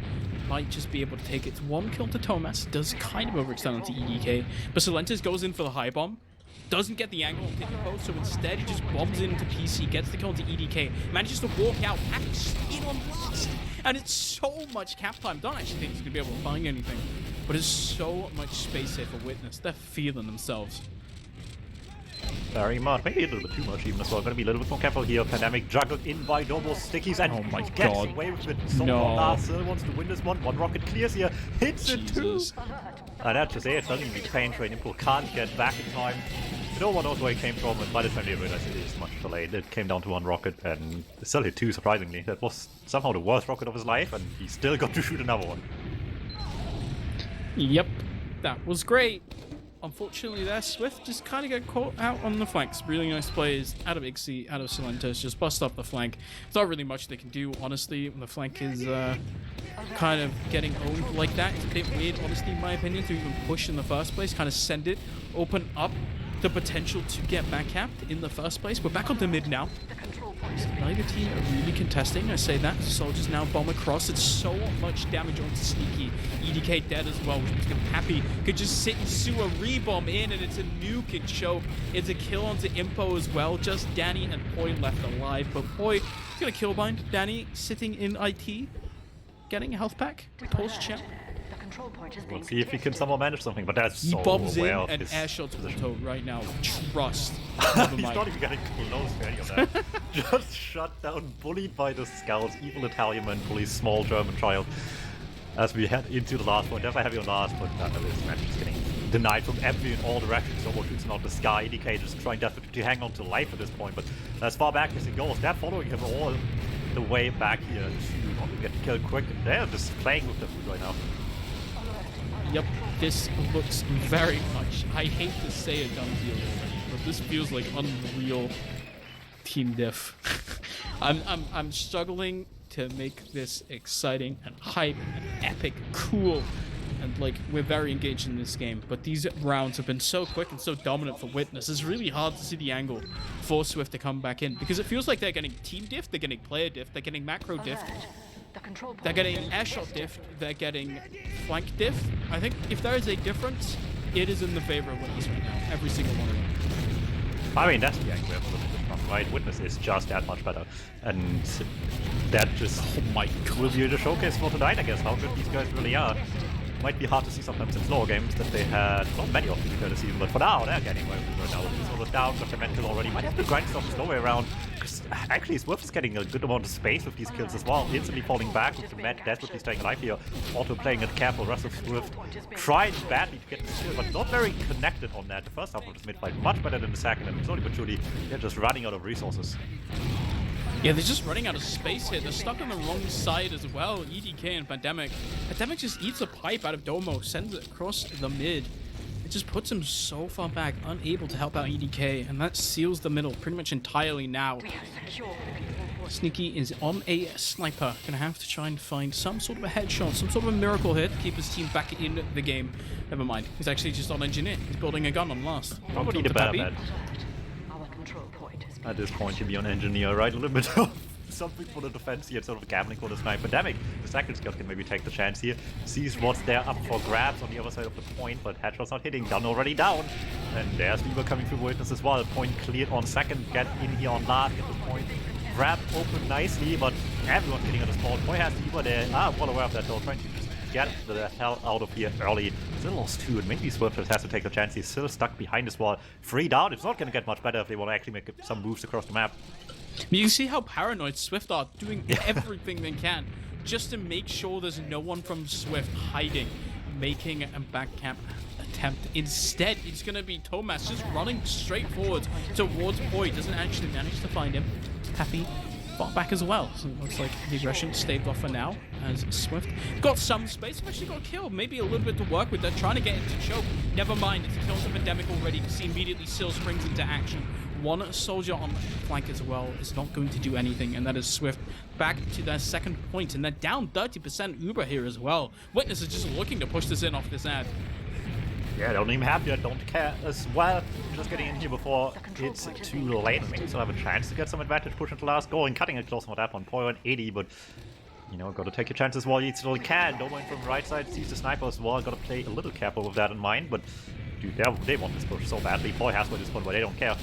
Might just be able to take it. It's 1 kill to Thomas. Does kind of overextend onto EDK. But Solentis goes in for the high bomb. Doesn't get the angle on Impo, so instead he just bombs into PC, gets the kill into EDK, manages to walk out, in on blast, and it's so much cap time. Don't actually think he's going to be able to find anything, but there's so much space here for Witness. They're feeling themselves. Very much, maybe a little bit too much even as well. Going to be a little bit more careful here. Pandemic juggled in by Domo Stickies and oh my gets God. away with it. Someone still wants to win this one. One rocket clears here, hits it too. And that's just it. Doesn't even need pain train. Impo can't get back in time. No one knows where he came from, and by the time they realized it is much too late. It came down to 1 rocket and still hit 2, surprisingly. That was somehow the worst rocket of his life, and he still got to shoot another one. Yep, that was great. Unfortunately there, Swift just kind of got caught out on the flanks. Really nice plays out of Ixie, out of Solentis, just bust up the flank. There's not really much they can do, honestly, when the flank is kind of getting owned like that. It's a bit weird, honestly, in my opinion, to even push in the first place, kind of send it, open up the potential to get backcapped in the first place. We're back on the mid now. Neither team are really contesting, I say that. Soldiers now bomb across. It's so much damage onto Sneaky. EDK dead as well, which means Happy could just sit and sue a rebomb in, and it's a nuke and choke. It's a kill onto Impo as well. Just Danny and Poi left alive, but Poi is gonna kill bind. Danny sitting in IT, getting a health pack. Pulse champ. We'll see if he can somehow manage something, but that's he so bombs in of and his air shots the toe right now. Trust. He's not even getting close to any of that. Just shut down, bullied by the scouts, evil Italian man, bullies small German child. As we head into the last one, definitely heavy on last, but this match is getting denied from every in all directions. Almost shoots out the sky. EDK just trying desperately to hang on to life at this point, but as far back as he goes, they're following him all the way back here to not get killed quick. They're just playing with the food right now. Yep, this looks very much, I hate to say a done deal already, but this feels like unreal team diff. I'm struggling to make this exciting and hype and epic, cool, and like we're very engaged in this game. But these rounds have been so quick and so dominant for Witness. It's really hard to see the angle for Swift to come back in because it feels like they're getting team diff, they're getting player diff, they're getting macro diff. They're getting airshot diff, they're getting flank diff. I think if there is a difference, it is in the favor of Witness right now. Every single one of them. I mean, that's the angle we have to look at this from, right? Witness is just that much better. And that just will be the showcase for tonight, I guess, how good these guys really are. Might be hard to see sometimes in slower games that they had not many of these this season, but for now they're getting away with it now. He's almost down, got the mental already. Might have to grind stuff slow way around. Because actually Swift is getting a good amount of space with these kills as well. Instantly falling back with the Met desperately staying alive here. Auto playing it careful, rest of Swift trying badly to get this kill, but not very connected on that. The first half of this mid fight much better than the second, and slowly but surely they're just running out of resources. Yeah, they're just running out of space here. They're stuck on the wrong side as well. EDK and Pandemic. Pandemic just eats a pipe out of Domo, sends it across the mid. It just puts him so far back, unable to help out EDK, and that seals the middle pretty much entirely now. Sneaky is on a sniper. Gonna have to try and find some sort of a headshot, some sort of a miracle hit to keep his team back in the game. Never mind. He's actually just on engineer. He's building a gun on last. Probably the better bet. At this point, to be on engineer, right? A little bit of something for the defense here, sort of gambling for the sniper. Pandemic, the second skill can maybe take the chance here. Sees what's there up for grabs on the other side of the point, but headshot's not hitting. Gun already down. And there's Lieber coming through Witness as well. Point cleared on second. Get in here on last. Get this point. Grab open nicely, but everyone's getting on the spawn. Boy has Lieber there. Well aware of that though, trying to just get the hell out of here early. Still lost 2, and maybe Swift has to take the chance. He's still stuck behind this wall. 3 down. It's not going to get much better if they want to actually make some moves across the map. You can see how paranoid Swift are, doing everything they can just to make sure there's no one from Swift hiding, making a backcap attempt. Instead, it's going to be Thomas just running straight forward towards Boy. Doesn't actually manage to find him. Happy fought back as well. So it looks like the aggression staved off for now as Swift got some space. Actually got killed. Maybe a little bit to work with. They're trying to get into choke. Never mind. It's a kill to Pandemic already. You see immediately Seal springs into action. One soldier on the flank as well is not going to do anything, and that is Swift back to their second point, and they're down 30% Uber here as well. Witness is just looking to push this in off this ad. Yeah, don't even have to, don't care as well. Just getting in here before it's too late. Maybe still have a chance to get some advantage, push into last goal, and cutting it close on that one. Point 80, but you know, gotta take your chances while you still can. Don't win from the right side, sees the sniper as well. Gotta play a little careful with that in mind, but dude, they want this push so badly. Boy has with this one, but they don't care.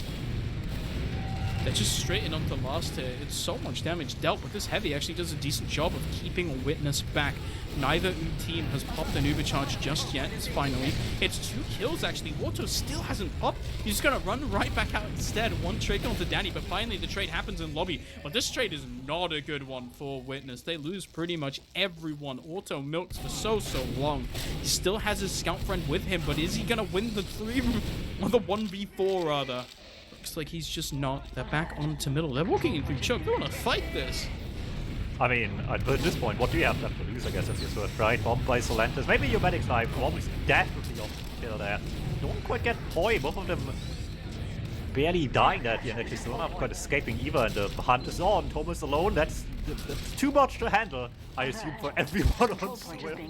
They're just straight in onto last here. It's so much damage dealt, but this heavy actually does a decent job of keeping Witness back. Neither team has popped an Uber charge just yet. It's 2 kills actually. Auto still hasn't popped. He's just gonna run right back out instead. One trade onto Danny, but finally the trade happens in lobby. But this trade is not a good one for Witness. They lose pretty much everyone. Auto milks for so long. He still has his scout friend with him, but is he gonna win the 3 or the 1v4 rather? Looks like he's just not. They're back onto middle. They're walking in through choke. They want to fight this. I mean, at this point, what do you have left to lose, I guess, if you're Swift, right? Bomb by Solantis. Maybe your medic side, almost desperately off the kill there. Don't quite get Poi. Both of them barely dying that here, and actually still not quite escaping either. And the hunt is on. Thomas alone. That's too much to handle, I assume, for everyone on Swift.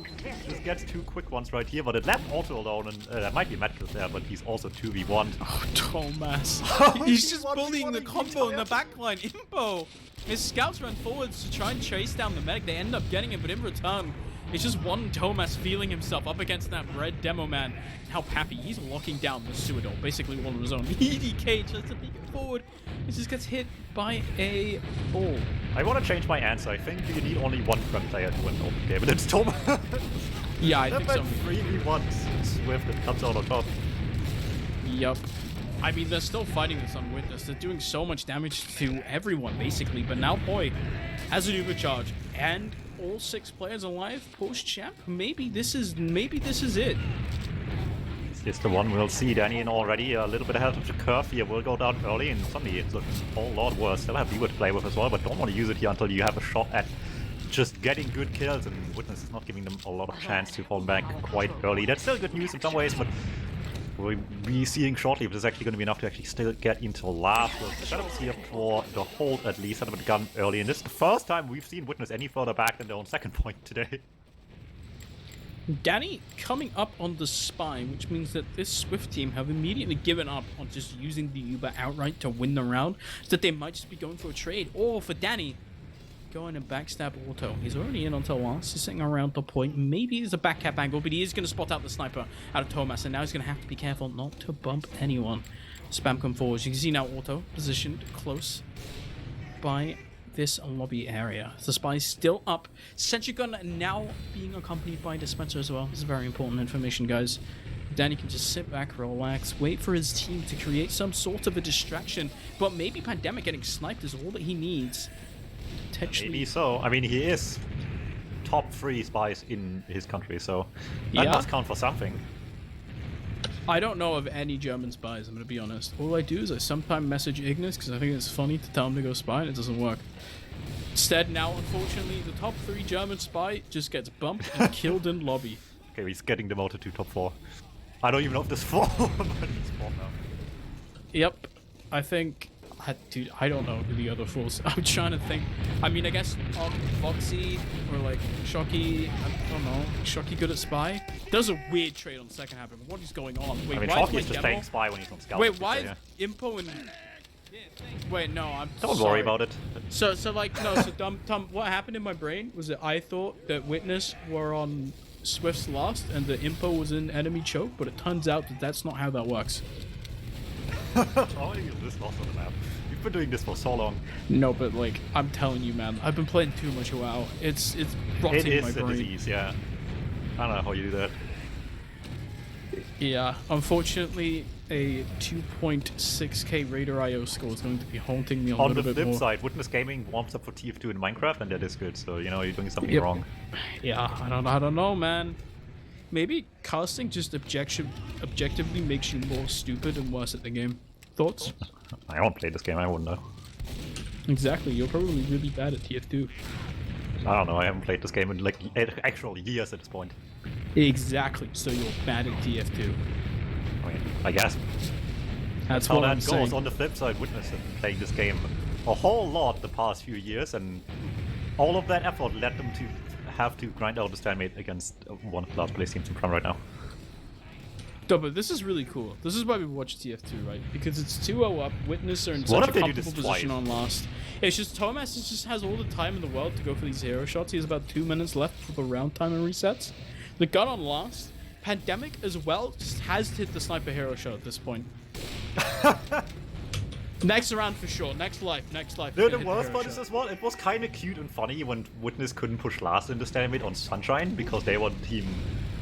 Just gets 2 quick ones right here, but it left Auto alone, and there might be Medkills there, but he's also 2v1. Oh, Thomas. He's just bullying the combo in the backline. Impo! His scouts ran forwards to try and chase down the medic. They end up getting him, but in return, it's just one Thomas feeling himself up against that red demo man. How happy he's locking down the Suicidal, basically one of his own. EDK tries to peek it forward. It just gets hit by a ball. I want to change my answer. I think you need only 1 front player to win the open game, and it's Thomas. Yeah, I think so. 3v1 Swift that comes out on top. Yup. I mean, they're still fighting this on Witness. They're doing so much damage to everyone, basically. But now Poi has an Uber charge, and all 6 players alive post-champ. Maybe this is it. Is the one we'll see. Danny in already a little bit ahead of the curve here. Will go down early, and suddenly it's looking a whole lot worse. Still have Uber to play with as well, but don't want to use it here until you have a shot at just getting good kills, and Witness is not giving them a lot of chance to fall back quite early. That's still good news in some ways, but we'll be seeing shortly if there's actually going to be enough to actually still get into last. We'll set up here for the hold at least, set up a gun early, and this is the first time we've seen Witness any further back than their own second point today. Danny coming up on the spy, which means that this Swift team have immediately given up on just using the Uber outright to win the round, so that they might just be going for a trade, or for Danny, going and backstab Auto. He's already in onto last. He's sitting around the point. Maybe there's a back cap angle, but he is going to spot out the sniper out of Thomas, and now he's going to have to be careful not to bump anyone. Spam come forward. You can see now Auto positioned close by this lobby area. The spy is still up. Sentry gun now being accompanied by dispenser as well. This is very important information, guys. Danny can just sit back, relax, wait for his team to create some sort of a distraction. But maybe Pandemic getting sniped is all that he needs. Potentially. Maybe so. I mean, he is top 3 spies in his country, so that must count for something. I don't know of any German spies, I'm gonna be honest. All I do is I sometimes message Ignis because I think it's funny to tell him to go spy and it doesn't work. Instead, now, unfortunately, the top 3 German spy just gets bumped and killed in lobby. Okay, he's getting demoted to top 4. I don't even know if there's 4, but he's 4 now. Yep, I think... Dude, I don't know who the other 4s. I'm trying to think. I mean, I guess Foxy or like Shocky. I don't know. Shocky good at spy. There's a weird trade on the second half. What is going on? Wait, I mean, why Shocky is is just demo... playing spy when he's on scout. Wait, why is Impo and... Wait, no, I'm Don't sorry. worry about it. So DuMmTm, what happened in my brain was that I thought that Witness were on Swift's last and the Impo was in enemy choke, but it turns out that that's not how that works. How is this lost on the map? You've been doing this for so long. No, but like, I'm telling you, man, I've been playing too much WoW. It's rotting my brain. It is a disease, yeah. I don't know how you do that. Yeah, unfortunately, a 2.6k Raider IO score is going to be haunting me a little bit more. On the flip side, Witness Gaming warms up for TF2 in Minecraft, and that is good. So you know you're doing something wrong. Yeah, I don't know, man. Maybe casting just objectively makes you more stupid and worse at the game. Thoughts? I don't play this game. I wouldn't know. Exactly. You're probably really bad at TF2. I don't know. I haven't played this game in like actual years at this point. Exactly. So you're bad at TF2. I mean, I guess. That's how what that I'm goes. saying. On the flip side, Witness has been playing this game a whole lot the past few years, and all of that effort led them to have to grind out the stalemate against one of the large play teams in Prime right now. No, but this is really cool. This is why we watch TF2, right? Because it's 2-0 up. Witness are in such a comfortable position on last. It's just Thomas just has all the time in the world to go for these hero shots. He has about 2 minutes left for the round timer resets. The gun on last. Pandemic as well just has to hit the sniper hero shot at this point. Next round for sure. Next life. The worst part is as well, it was kind of cute and funny when Witness couldn't push last in the stalemate on Sunshine because they were the team,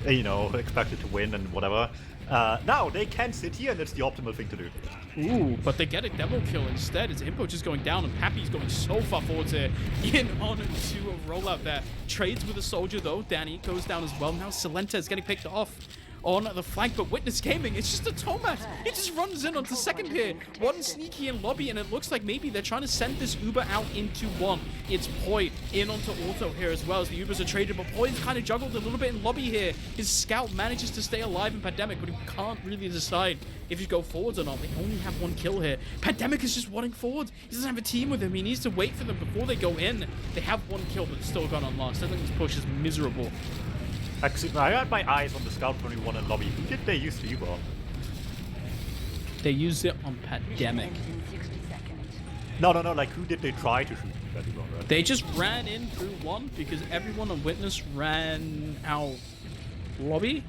you know, expected to win and whatever. Now they can sit here and it's the optimal thing to do. Ooh, but they get a demo kill instead. It's Impo just going down and Pappy's going so far forward here. In on to a rollout there. Trades with a soldier though. Danny goes down as well. Now Salenta is getting picked off on the flank, but Witness Gaming, it's just a Tomas. He just runs in onto second here. One sneaky in lobby, and it looks like maybe they're trying to send this Uber out into one. It's Poi in onto Auto here as well, as the Ubers are traded, but Poi's kind of juggled a little bit in lobby here. His scout manages to stay alive in Pandemic, but he can't really decide if he go forwards or not. They only have one kill here. Pandemic is just running forward. He doesn't have a team with him. He needs to wait for them before they go in. They have one kill, but it's still gone on last. I think this push is miserable. Actually, I had my eyes on the scout when we won in lobby. Who did they use to Uber? They used it on Pandemic. No, like who did they try to shoot that Uber? Right? They just ran in through one because everyone on Witness ran out lobby.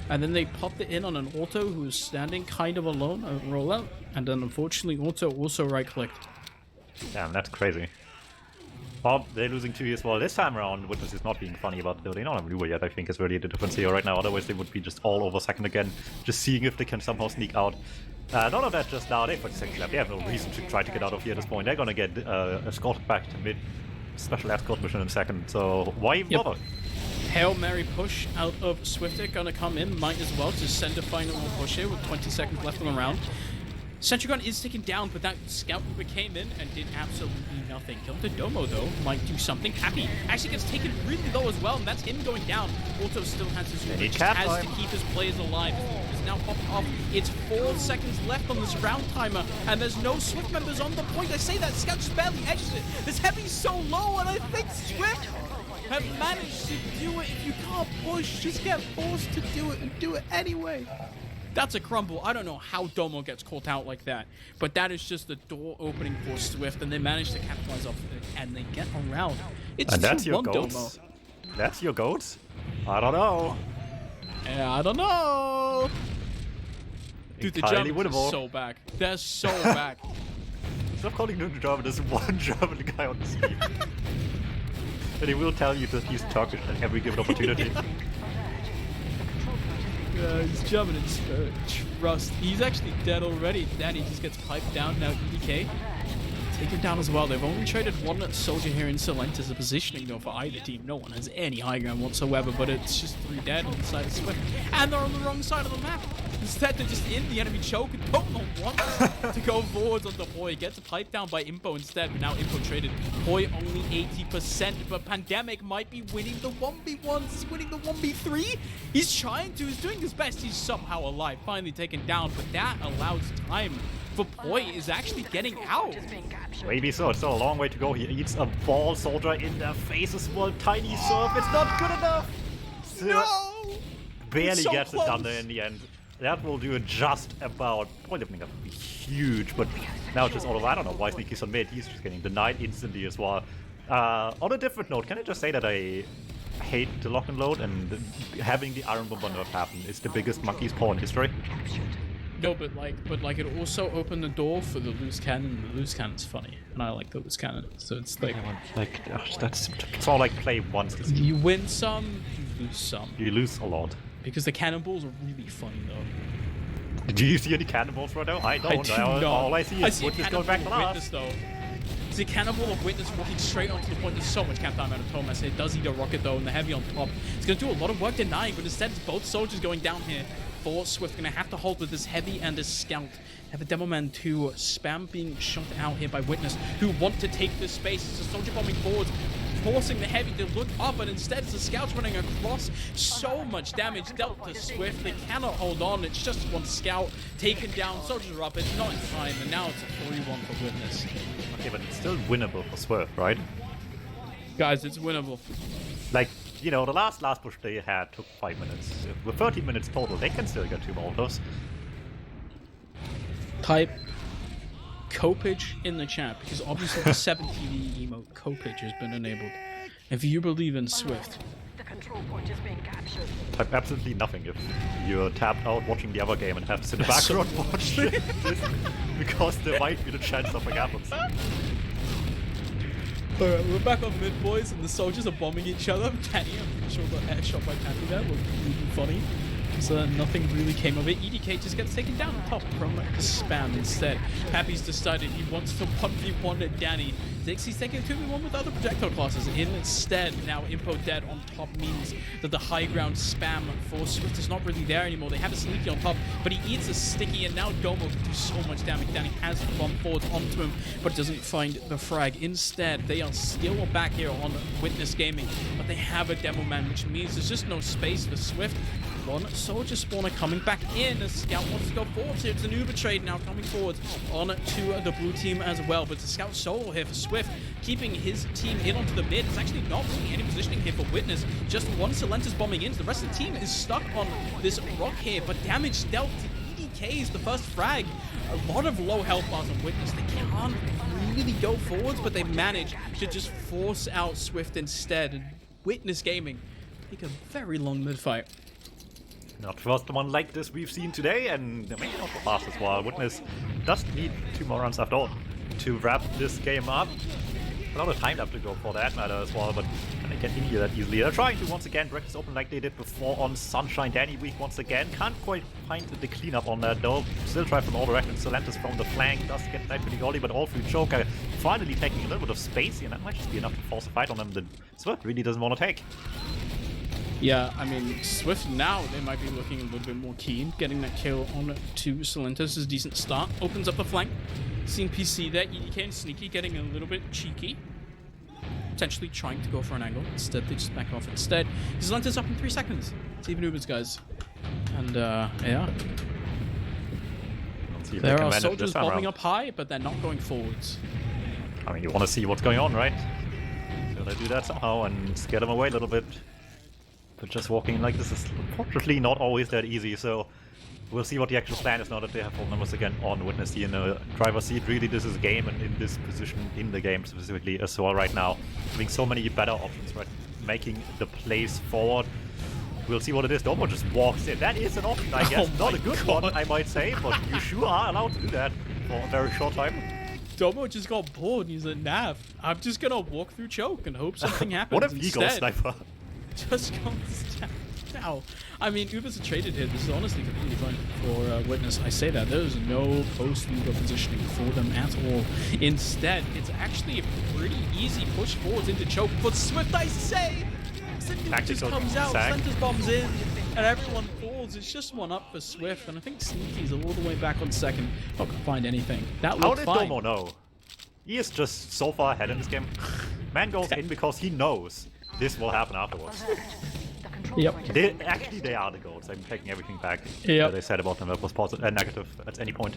And then they popped it in on an Auto who was standing kind of alone, a rollout. And then unfortunately Auto also right-clicked. Damn, that's crazy. Well, they're losing 2 as well. This time around, Witness is not being funny about building on a Uber yet, I think is really the difference here right now. Otherwise, they would be just all over second again, just seeing if they can somehow sneak out. None of that just now. They have 40 seconds left. They have no reason to try to get out of here at this point. They're gonna get escorted back to mid. Special escort mission in a second, so why even bother? Hail Mary push out of Swiftic gonna come in. Might as well to send a final push here with 20 seconds left on the round. Sentry gun is taken down, but that scout Uber came in and did absolutely nothing. Killed the Domo though, might do something. Happy actually gets taken really low as well, and that's him going down. Auto still has his Uber, just has to keep his players alive. Is now popped off. It's 4 seconds left on this round timer, and there's no Swift members on the point. I say that scout just barely edges it. This Heavy's so low, and I think Swift have managed to do it. If you can't push, just get forced to do it and do it anyway. That's a crumble. I don't know how Domo gets caught out like that, but that is just the door opening for Swift, and they manage to capitalize off of it, and they get around. It's and that's your 2-1 goats? Domo. That's your goats? I don't know. Yeah, I don't know. Dude, the Germans are so back. They're so back. Stop calling him German. There's one German guy on the stream. And he will tell you that he's Turkish at every given opportunity. Yeah, he's German in spirit. Trust. He's actually dead already. Danny just gets piped down. Now EDK taken down as well. They've only traded one soldier here in Solentis. The positioning though for either team. No one has any high ground whatsoever, but it's just 3 dead on the side of Swift. And they're on the wrong side of the map. Instead, they're just in the enemy choke and don't want to go forwards on the Boy. Gets piped down by Impo instead, but now Impo traded. Boy only 80%, but Pandemic might be winning the 1v1s. He's winning the 1v3. He's trying to, he's doing his best. He's somehow alive, finally taken down, but that allows time for Boy is actually getting out. Maybe so. It's still a long way to go. He eats a ball soldier in the face as well. Tiny surf. It's not good enough. No! Barely So gets close. it done there in the end. That will do it just about. Point opening up would be huge, but now just all of I don't know why Sneaky's on mid. He's just getting denied instantly as well. On a different note, can I just say that I hate the lock and load, and having the Iron Bomber nerf happen is the biggest monkey's paw in history. No, but like it also opened the door for the loose cannon. The loose cannon's funny, and I like the loose cannon. So it's like That's it's all like play once this you win some, you lose some. You lose a lot. Because the cannonballs are really funny though. Do you see any cannonballs right now? I don't. I do not. All I see is a Witness going back to cannonball of last. Witness though. It's a cannonball of Witness walking straight onto the point. There's so much camp time out of Thomas. It does eat a rocket though, and the heavy on top. It's going to do a lot of work denying, but instead it's both soldiers going down here. For Swift, going to have to hold with this heavy and this scout. Have a Demoman to spam being shot out here by Witness, who want to take this space. It's a soldier bombing forwards, forcing the heavy to look up, but instead it's the scouts running across. So much damage dealt to Swift. They cannot hold on. It's just one scout taken down. Soldiers are up. It's not in time, and now it's a 3-1 for Witness. Okay, but it's still winnable for Swerve, right? Guys, it's winnable. Like, you know, the last push they had took 5 minutes. With 13 minutes total, they can still get 2 more of those. Type Copage in the chat, because obviously the 7TV emote Copage has been enabled. If you believe in Swift, The control point is being captured. Type absolutely nothing if you're tapped out watching the other game and have to sit in the background and watch this, because there might be the chance something happens. Alright, we're back on mid, boys, and the soldiers are bombing each other. Danny, I'm pretty sure got headshot by Panty there. Looked really funny. So nothing really came of it. EDK just gets taken down on top from the spam instead. Pappy's decided he wants to 1v1 at Danny. He's taking a 2v1 with other projectile classes. Instead, now Impo dead on top means that the high ground spam for Swift is not really there anymore. They have a Sneaky on top, but he eats a Sticky, and now Domo can do so much damage. Danny has the bomb forward onto him, but doesn't find the frag. Instead, they are still back here on Witness Gaming, but they have a Demo Man, which means there's just no space for Swift. One soldier spawner coming back in. A scout wants to go forward here. It's an Uber trade now coming forward on to the blue team as well. But the scout solo here for Swift, keeping his team in onto the mid. It's actually not really any positioning here for Witness. Just one Solentis bombing in. The rest of the team is stuck on this rock here, but damage dealt to EDK's the first frag. A lot of low health bars on Witness. They can't really go forwards, but they manage to just force out Swift instead. And Witness Gaming take a very long mid fight. Not first one like this we've seen today, and maybe not the fastest one. Witness does need 2 more rounds after all to wrap this game up. A lot of time left to go for that matter as well, but they can injure that easily. They're trying to once again break this open like they did before on Sunshine. Danny weak once again. Can't quite find the cleanup on that though. Still try from all directions. Solentis from the flank does get sniped pretty early, but all through Joker finally taking a little bit of space here, and that might just be enough to force a fight on them that Swift really doesn't want to take. Yeah, I mean, Swift now, they might be looking a little bit more keen. Getting that kill on to Solentis is a decent start. Opens up the flank. Seeing PC there. EDK and Sneaky getting a little bit cheeky. Potentially trying to go for an angle. Instead, they just back off instead. Solentis up in 3 seconds. It's even Ubers, guys. And, yeah. There are soldiers bombing up high, but they're not going forwards. I mean, you want to see what's going on, right? Gotta do that somehow and scare them away a little bit. But just walking like this is unfortunately not always that easy, so we'll see what the actual plan is now that they have full numbers again on Witness here in the driver's seat. Really, this is a game, and in this position in the game specifically as well right now, having so many better options, right? Making the plays forward. We'll see what it is. Domo just walks in. That is an option, I guess. Not a good one, I might say, but you sure are allowed to do that for a very short time. Domo just got bored and he's like, nah, I'm just gonna walk through choke and hope something happens. What if he goes sniper? Just goes down. Now, I mean, Uber's a traded here. This is honestly completely fine for Witness. I say that. There is no post-Uber positioning for them at all. Instead, it's actually a pretty easy push forwards into choke for Swift, I say! The nuke just comes out, centers bombs in, and everyone falls. It's just one up for Swift, and I think Sneaky's all the way back on second. Not gonna find anything. That looked fine. How did Domo know? He is just so far ahead in this game. Man goes in because he knows this will happen afterwards. Yep. They are the goats. I'm taking everything back Yep. that they said about them that was positive, negative at any point.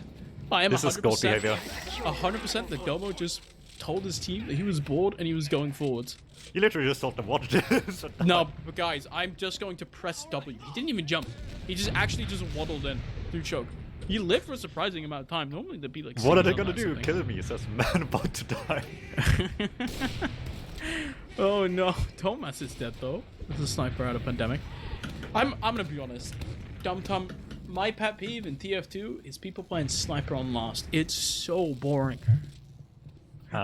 I am this is goat behavior. 100% that Domo just told his team that he was bored and he was going forwards. He literally just told them what it is. No, but guys, I'm just going to press W. He didn't even jump. He just waddled in through choke. He lived for a surprising amount of time. Normally there'd be like. What are they gonna do? Kill me? Says man about to die. Oh no, Thomas is dead though. There's a sniper out of Pandemic. I'm gonna be honest. DuMmTm, my pet peeve in TF2 is people playing sniper on last. It's so boring.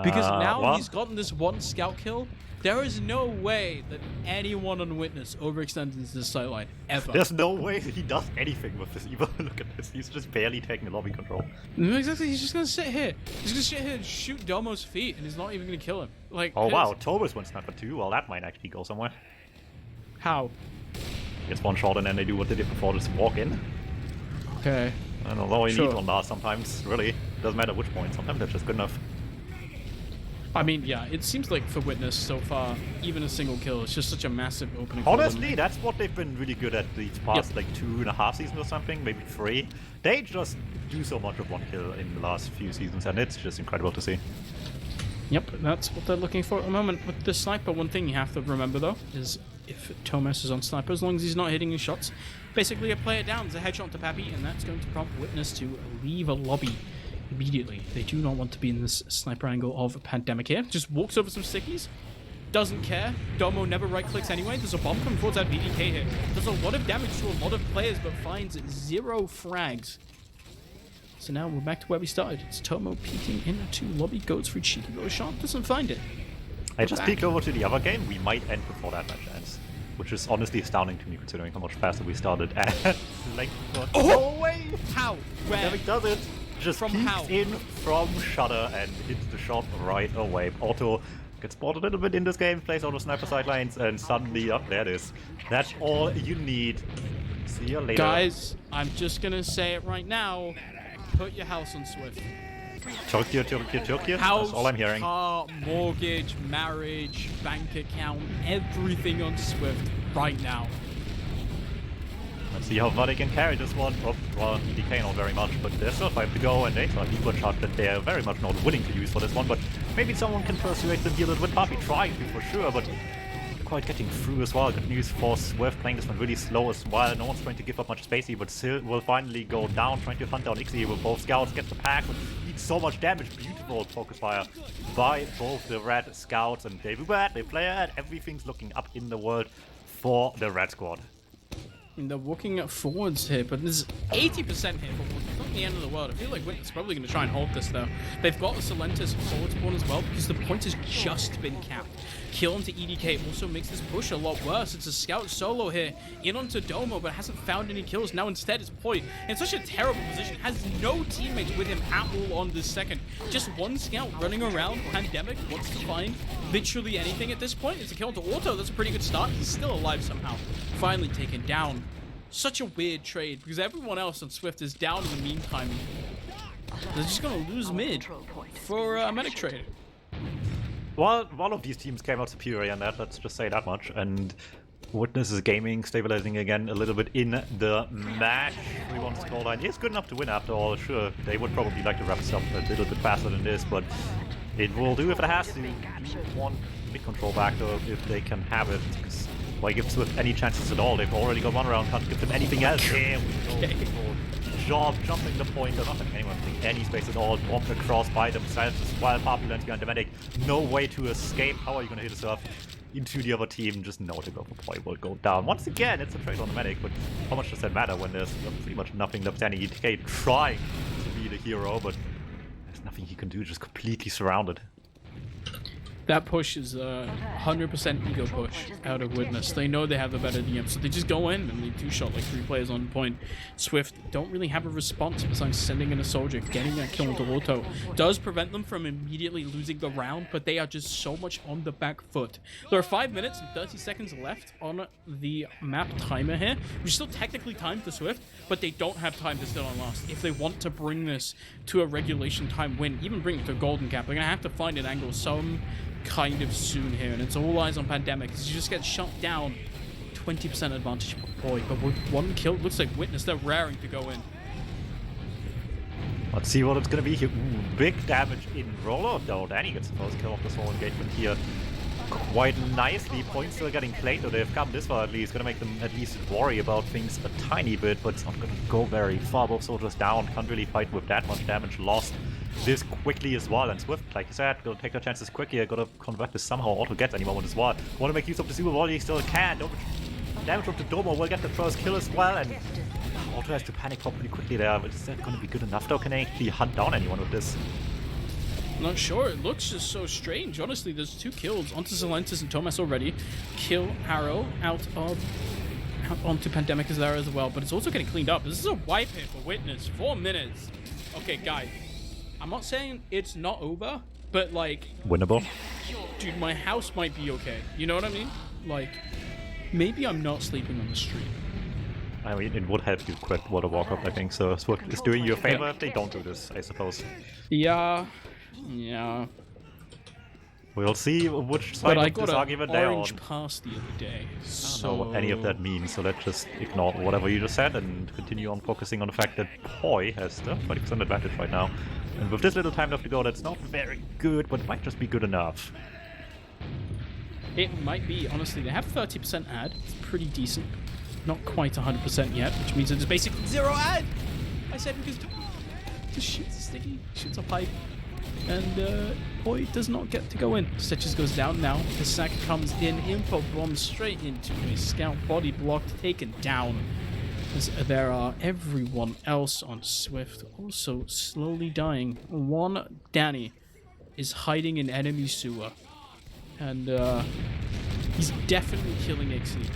Because now he's gotten this one scout kill. There is no way that anyone on Witness overextends into this sight line, ever. There's no way that he does anything with this either. Look at this, he's just barely taking the lobby control. Exactly, he's just gonna sit here. He's gonna sit here and shoot Domo's feet, and he's not even gonna kill him. Like, oh wow, Tobers went sniper too. Well, that might actually go somewhere. How? It's one shot and then they do what they did before, just walk in. Okay. I don't know, you Sure. need one last sometimes, really. Doesn't matter which point, sometimes that's just good enough. I mean, yeah, it seems like for Witness so far, even a single kill is just such a massive opening. for them. Honestly, that's what they've been really good at these past like 2.5 seasons or something, maybe 3. They just do so much of one kill in the last few seasons and it's just incredible to see. Yep, that's what they're looking for at the moment. With the sniper, one thing you have to remember though is if Thomas is on sniper, as long as he's not hitting his shots, basically a player down is a headshot to Pappy, and that's going to prompt Witness to leave a lobby immediately. They do not want to be in this sniper angle of Pandemic here. Just walks over some stickies, doesn't care. Domo never right-clicks anyway. There's a bomb coming towards that BDK here. Does a lot of damage to a lot of players, but finds 0 frags. So now we're back to where we started. It's Tomo peeking into lobby, goes for a cheeky little shot, doesn't find it. I just peeked over to the other game, we might end before that match ends. Which is honestly astounding to me considering how much faster we started and like no way! How? Where? Pandemic does it! Just From peeks how? in from Shutter and hits the shot right away. Auto gets bored a little bit in this game, plays all the sniper sidelines, and suddenly up there it is. That's all you need. See you later. Guys, I'm just gonna say it right now. Put your house on Swift. Turkey. House, That's all I'm hearing. car, mortgage, marriage, bank account, everything on Swift right now. Let's see how far they can carry this one. Oh, well, DK not very much, but there's still 5 to go, and they got a good shot that they're very much not willing to use for this one, but maybe someone can persuade them here with Papi trying to for sure, but quite getting through as well. Good news for Swift, playing this one really slow as well. No one's trying to give up much space here, but still will finally go down, trying to hunt down Ixie with both scouts, gets the pack, but eats so much damage. Beautiful focus fire by both the red scouts, and they do bad, they play it. Everything's looking up in the world for the red squad. And they're walking forwards here, but this is 80% here for Witness. It's not the end of the world. I feel like Witness is probably going to try and hold this though. They've got the Solentis forward spawn as well because the point has just been capped. Kill onto EDK also makes this push a lot worse. It's a scout solo here in onto Domo, but hasn't found any kills. Now instead it's Point in such a terrible position. Has no teammates with him at all on this second. Just one scout running around. Pandemic wants to find literally anything at this point. It's a kill onto Auto. That's a pretty good start. He's still alive somehow. Finally taken down. Such a weird trade because everyone else on Swift is down in the meantime. They're just going to lose mid for a medic trade. Well, one of these teams came out superior in that, let's just say that much, and Witness is gaming, stabilizing again a little bit in the match. 3-1 scoreline is good enough to win after all. Sure, they would probably like to wrap this up a little bit faster than this, but it will do if it has to. You want mid control back though if they can have it, because why give Swift any chances at all? They've already got one round, can't give them anything else. There we go. Job jumping the point, they're not letting anyone take any space at all. Bombed across by themselves while Papi lands behind the medic. No way to escape. How are you going to hit a surf into the other team? Just know to go for point will go down. Once again, it's a trade on the medic, but how much does that matter when there's pretty much nothing left standing? ETK trying to be the hero, but there's nothing he can do, just completely surrounded. That push is a 100% ego push out of Witness. They know they have the better DM, so they just go in and they two-shot like 3 players on point. Swift don't really have a response besides sending in a soldier, getting that kill into auto. Does prevent them from immediately losing the round, but they are just so much on the back foot. There are 5 minutes and 30 seconds left on the map timer here, which is still technically timed for Swift, but they don't have time to still on last. If they want to bring this to a regulation time win, even bring it to a golden cap, they're going to have to find an angle some kind of soon here, and it's all eyes on Pandemic because you just get shot down. 20% advantage per boy, but with 1 kill, looks like Witness, they're raring to go in. Let's see what it's gonna be here. Ooh, big damage in roller though. Danny gets the first kill of this whole engagement here. Quite nicely. Points still getting played, though they've come this far at least. Gonna make them at least worry about things a tiny bit, but it's not gonna go very far. Both soldiers down. Can't really fight with that much damage lost this quickly as well. And Swift, like you said, gonna take their chances quickly. Gotta convert this somehow or to get any moment as well. Wanna make use of the super volley, he still can. Damage of the Domo will get the first kill as well, and Auto has to panic pretty quickly there, but is that gonna be good enough though? Can they actually hunt down anyone with this? Not sure. It looks just so strange. Honestly, there's 2 kills onto Zelentis and Thomas already. Kill Arrow onto Pandemic is there as well, but it's also getting cleaned up. This is a wipe here for Witness. 4 minutes. Okay, guys. I'm not saying it's not over, but like... Winnable? Dude, my house might be okay. You know what I mean? Like, maybe I'm not sleeping on the street. I mean, it would help you quit World of Warcraft, I think, so Swift is doing you a favor if they don't do this, I suppose. Yeah. We'll see which side of this argument they're on. But I got an orange pass the other day, so... I don't know what any of that means, so let's just ignore whatever you just said and continue on focusing on the fact that Poi has the 20% advantage right now. And with this little time left to go, that's not very good, but might just be good enough. It might be, honestly. They have 30% ad. It's pretty decent. Not quite 100% yet, which means it's basically 0 ad! I said because just shoots a sticky, shoots a pipe, and Poi does not get to go in. Stitches goes down now. The sack comes in, info bomb straight into a scout, body blocked, taken down. As there are everyone else on Swift also slowly dying. One Danny is hiding in enemy sewer, and he's definitely killing Ixie.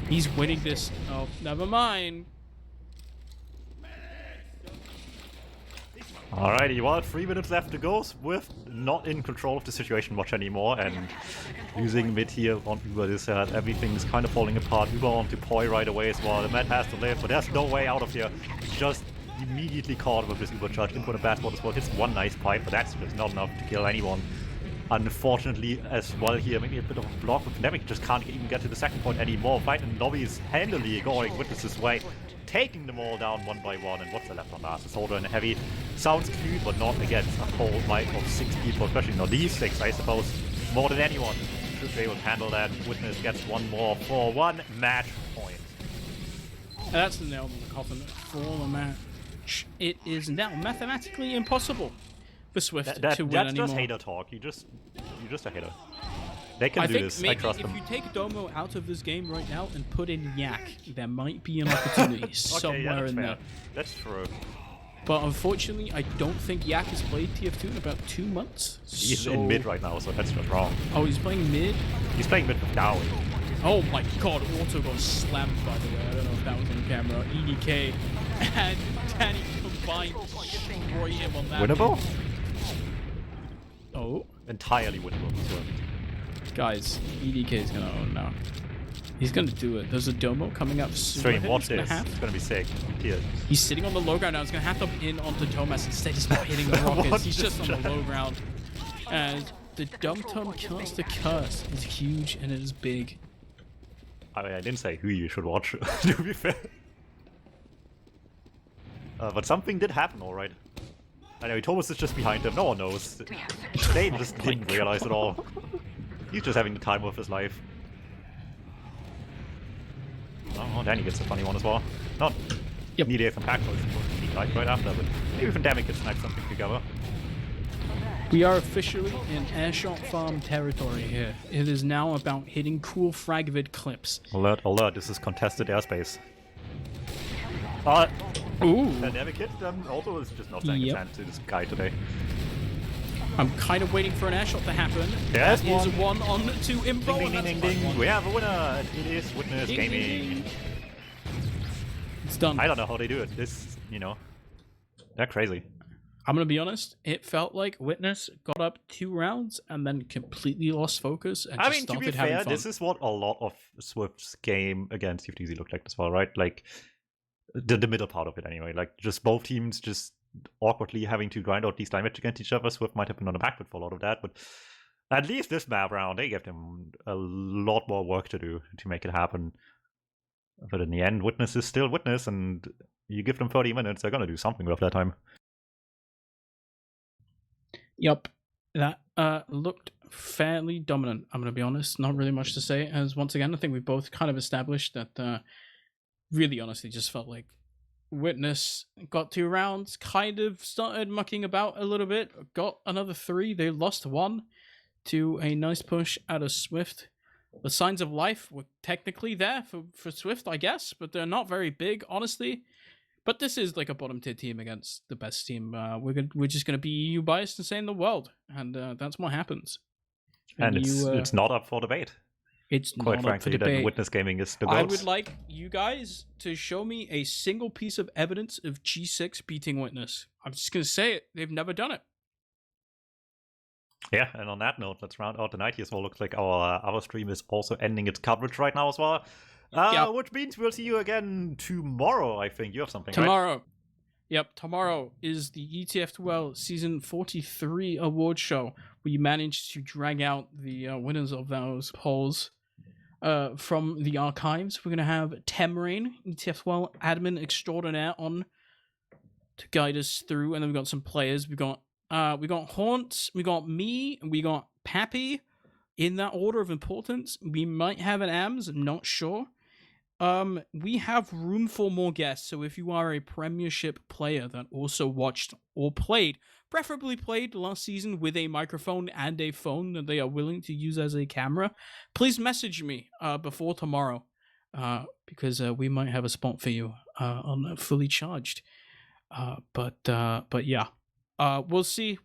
He's winning this. Oh, never mind. Alrighty, well, 3 minutes left to go. Swift not in control of the situation much anymore, and using mid here on Uber this everything's kind of falling apart. Uber onto Poi right away as well. The man has to live, but there's no way out of here. Just immediately caught with this Uber charge into the bad spot as well. Hits 1 nice pipe, but that's just not enough to kill anyone. Unfortunately as well here, maybe a bit of a block with Pandemic, just can't even get to the second point anymore. Fight and Lobby is handily going Witness's way, taking them all down one by one, and what's the left on last? A soldier and a heavy. Sounds cute, but not against a whole might of 6 people, especially not these 6, I suppose. More than anyone should be able to handle that. Witness gets 1 more for 1 match point. That's the nail in the coffin for the match. It is now mathematically impossible for Swift to win that's anymore. That's just hater talk. You're just a hater. They can do this. I trust them. If you take Domo out of this game right now and put in Yak, there might be an opportunity somewhere in there. That's true. But unfortunately, I don't think Yak has played TF2 in about 2 months. He's in mid right now, so that's just wrong. Oh, he's playing mid? He's playing mid with Dowie. Oh my god, Auto got slammed, by the way. I don't know if that was on camera. EDK and Danny combined to destroy him on that. Winnable? Oh. Entirely winnable. Guys, EDK is gonna own now. He's gonna do it. There's a Domo coming up soon. Stream, watch this. It's gonna be sick. Here. He's sitting on the low ground now. He's gonna have to in onto Thomas. Instead, he's not hitting the rockets. He's just on the low ground. And the DuMmTm caster curse is huge and it is big. I mean, I didn't say who you should watch, to be fair. But something did happen, alright. Anyway, Thomas is just behind them. No one knows. They just didn't realize at all. He's just having the time of his life. Oh, Danny gets a funny one as well. Not immediate impact, so he died right after, but maybe even Danny could snipe something together. We are officially in airshot farm territory here. It is now about hitting cool fragvid clips. Alert, alert, this is contested airspace. Ooh. Dynamic hit also is just not standing a Yep. chance to this guy today. I'm kind of waiting for an air shot to happen. There's That is one on to Imbo. Ding, and ding, that's ding, a ding, 5-1. ding. We have a winner, and it is Witness Ding, ding, Gaming. ding. It's done. I don't know how they do it. This, they're crazy. I'm gonna be honest. It felt like Witness got up 2 rounds and then completely lost focus and I just mean, to be started having fair, fun. this is what a lot of Swift's game against TFT looked like as well, right? Like, the middle part of it anyway. Like, just both teams just awkwardly having to grind out these damage against each other. Swift might have been on the back foot for a lot of that, but at least this map round, they gave them a lot more work to do to make it happen. But in the end, Witness is still Witness, and you give them 30 minutes, they're gonna do something with that time. Yup, that looked fairly dominant. I'm gonna be honest. Not really much to say, as once again, I think we both kind of established that. Really, honestly, just felt like Witness got 2 rounds, kind of started mucking about a little bit, got another 3. They lost 1 to a nice push out of Swift. The signs of life were technically there for Swift, I guess, but they're not very big, honestly. But this is like a bottom tier team against the best team. We're just gonna be EU biased and say in the world, and that's what happens. And it's not up for debate. It's Quite not frankly, up for that debate. Witness Gaming is the I goats. would like you guys to show me a single piece of evidence of G6 beating Witness. I'm just going to say it. They've never done it. Yeah, and on that note, let's round out the night here as well. Looks like our stream is also ending its coverage right now as well. Yep. Which means we'll see you again tomorrow, I think. You have something, right? Tomorrow. Yep, tomorrow is the ETF2L Season 43 award show. We managed to drag out the winners of those polls from the archives. We're going to have Temrain, ETF2L admin extraordinaire, on to guide us through. And then we've got some players. We got Haunt, we got me, we got Pappy. In that order of importance, we might have an AMS, I'm not sure. We have room for more guests, so if you are a Premiership player that also watched or played, preferably played last season with a microphone and a phone that they are willing to use as a camera, please message me before tomorrow, because we might have a spot for you on Fully Charged. But yeah, we'll see.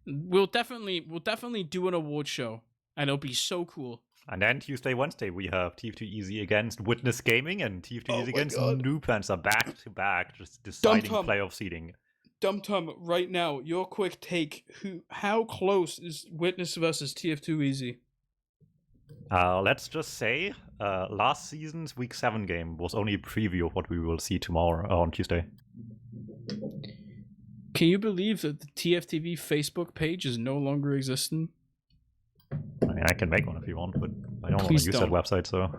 We'll definitely do an award show, and it'll be so cool. And then Tuesday, Wednesday, we have TF2 Easy against Witness Gaming and TF2 Easy against DuMmTm back to back, just deciding playoff seeding. DuMmTm, right now, your quick take. How close is Witness versus TF2 Easy? Let's just say last season's Week 7 game was only a preview of what we will see tomorrow on Tuesday. Can you believe that the TFTV Facebook page is no longer existing? I mean, I can make one if you want, but I don't want to Please use don't. that website, so...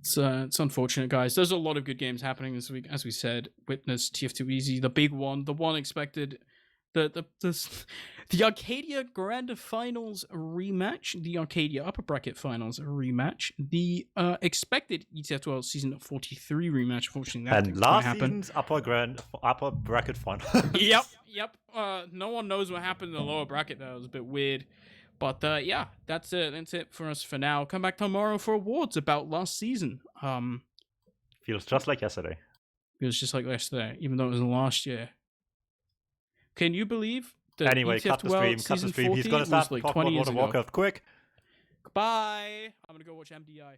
It's unfortunate, guys. There's a lot of good games happening this week, as we said. Witness, TF2 Easy, the big one, the one expected, the Arcadia Grand Finals rematch, the Arcadia Upper Bracket Finals rematch, the expected ETF2L Season 43 rematch. Unfortunately, that didn't last happen. season's upper bracket final. Yep. No one knows what happened in the lower bracket. That was a bit weird. But yeah, that's it. That's it for us for now. Come back tomorrow for awards about last season. Feels just like yesterday. It was just like yesterday, even though it was last year. Can you believe that Anyway, cut the stream. He's gonna start like talking 20 about World years of ago? Warcraft quick. Goodbye. I'm gonna go watch MDI.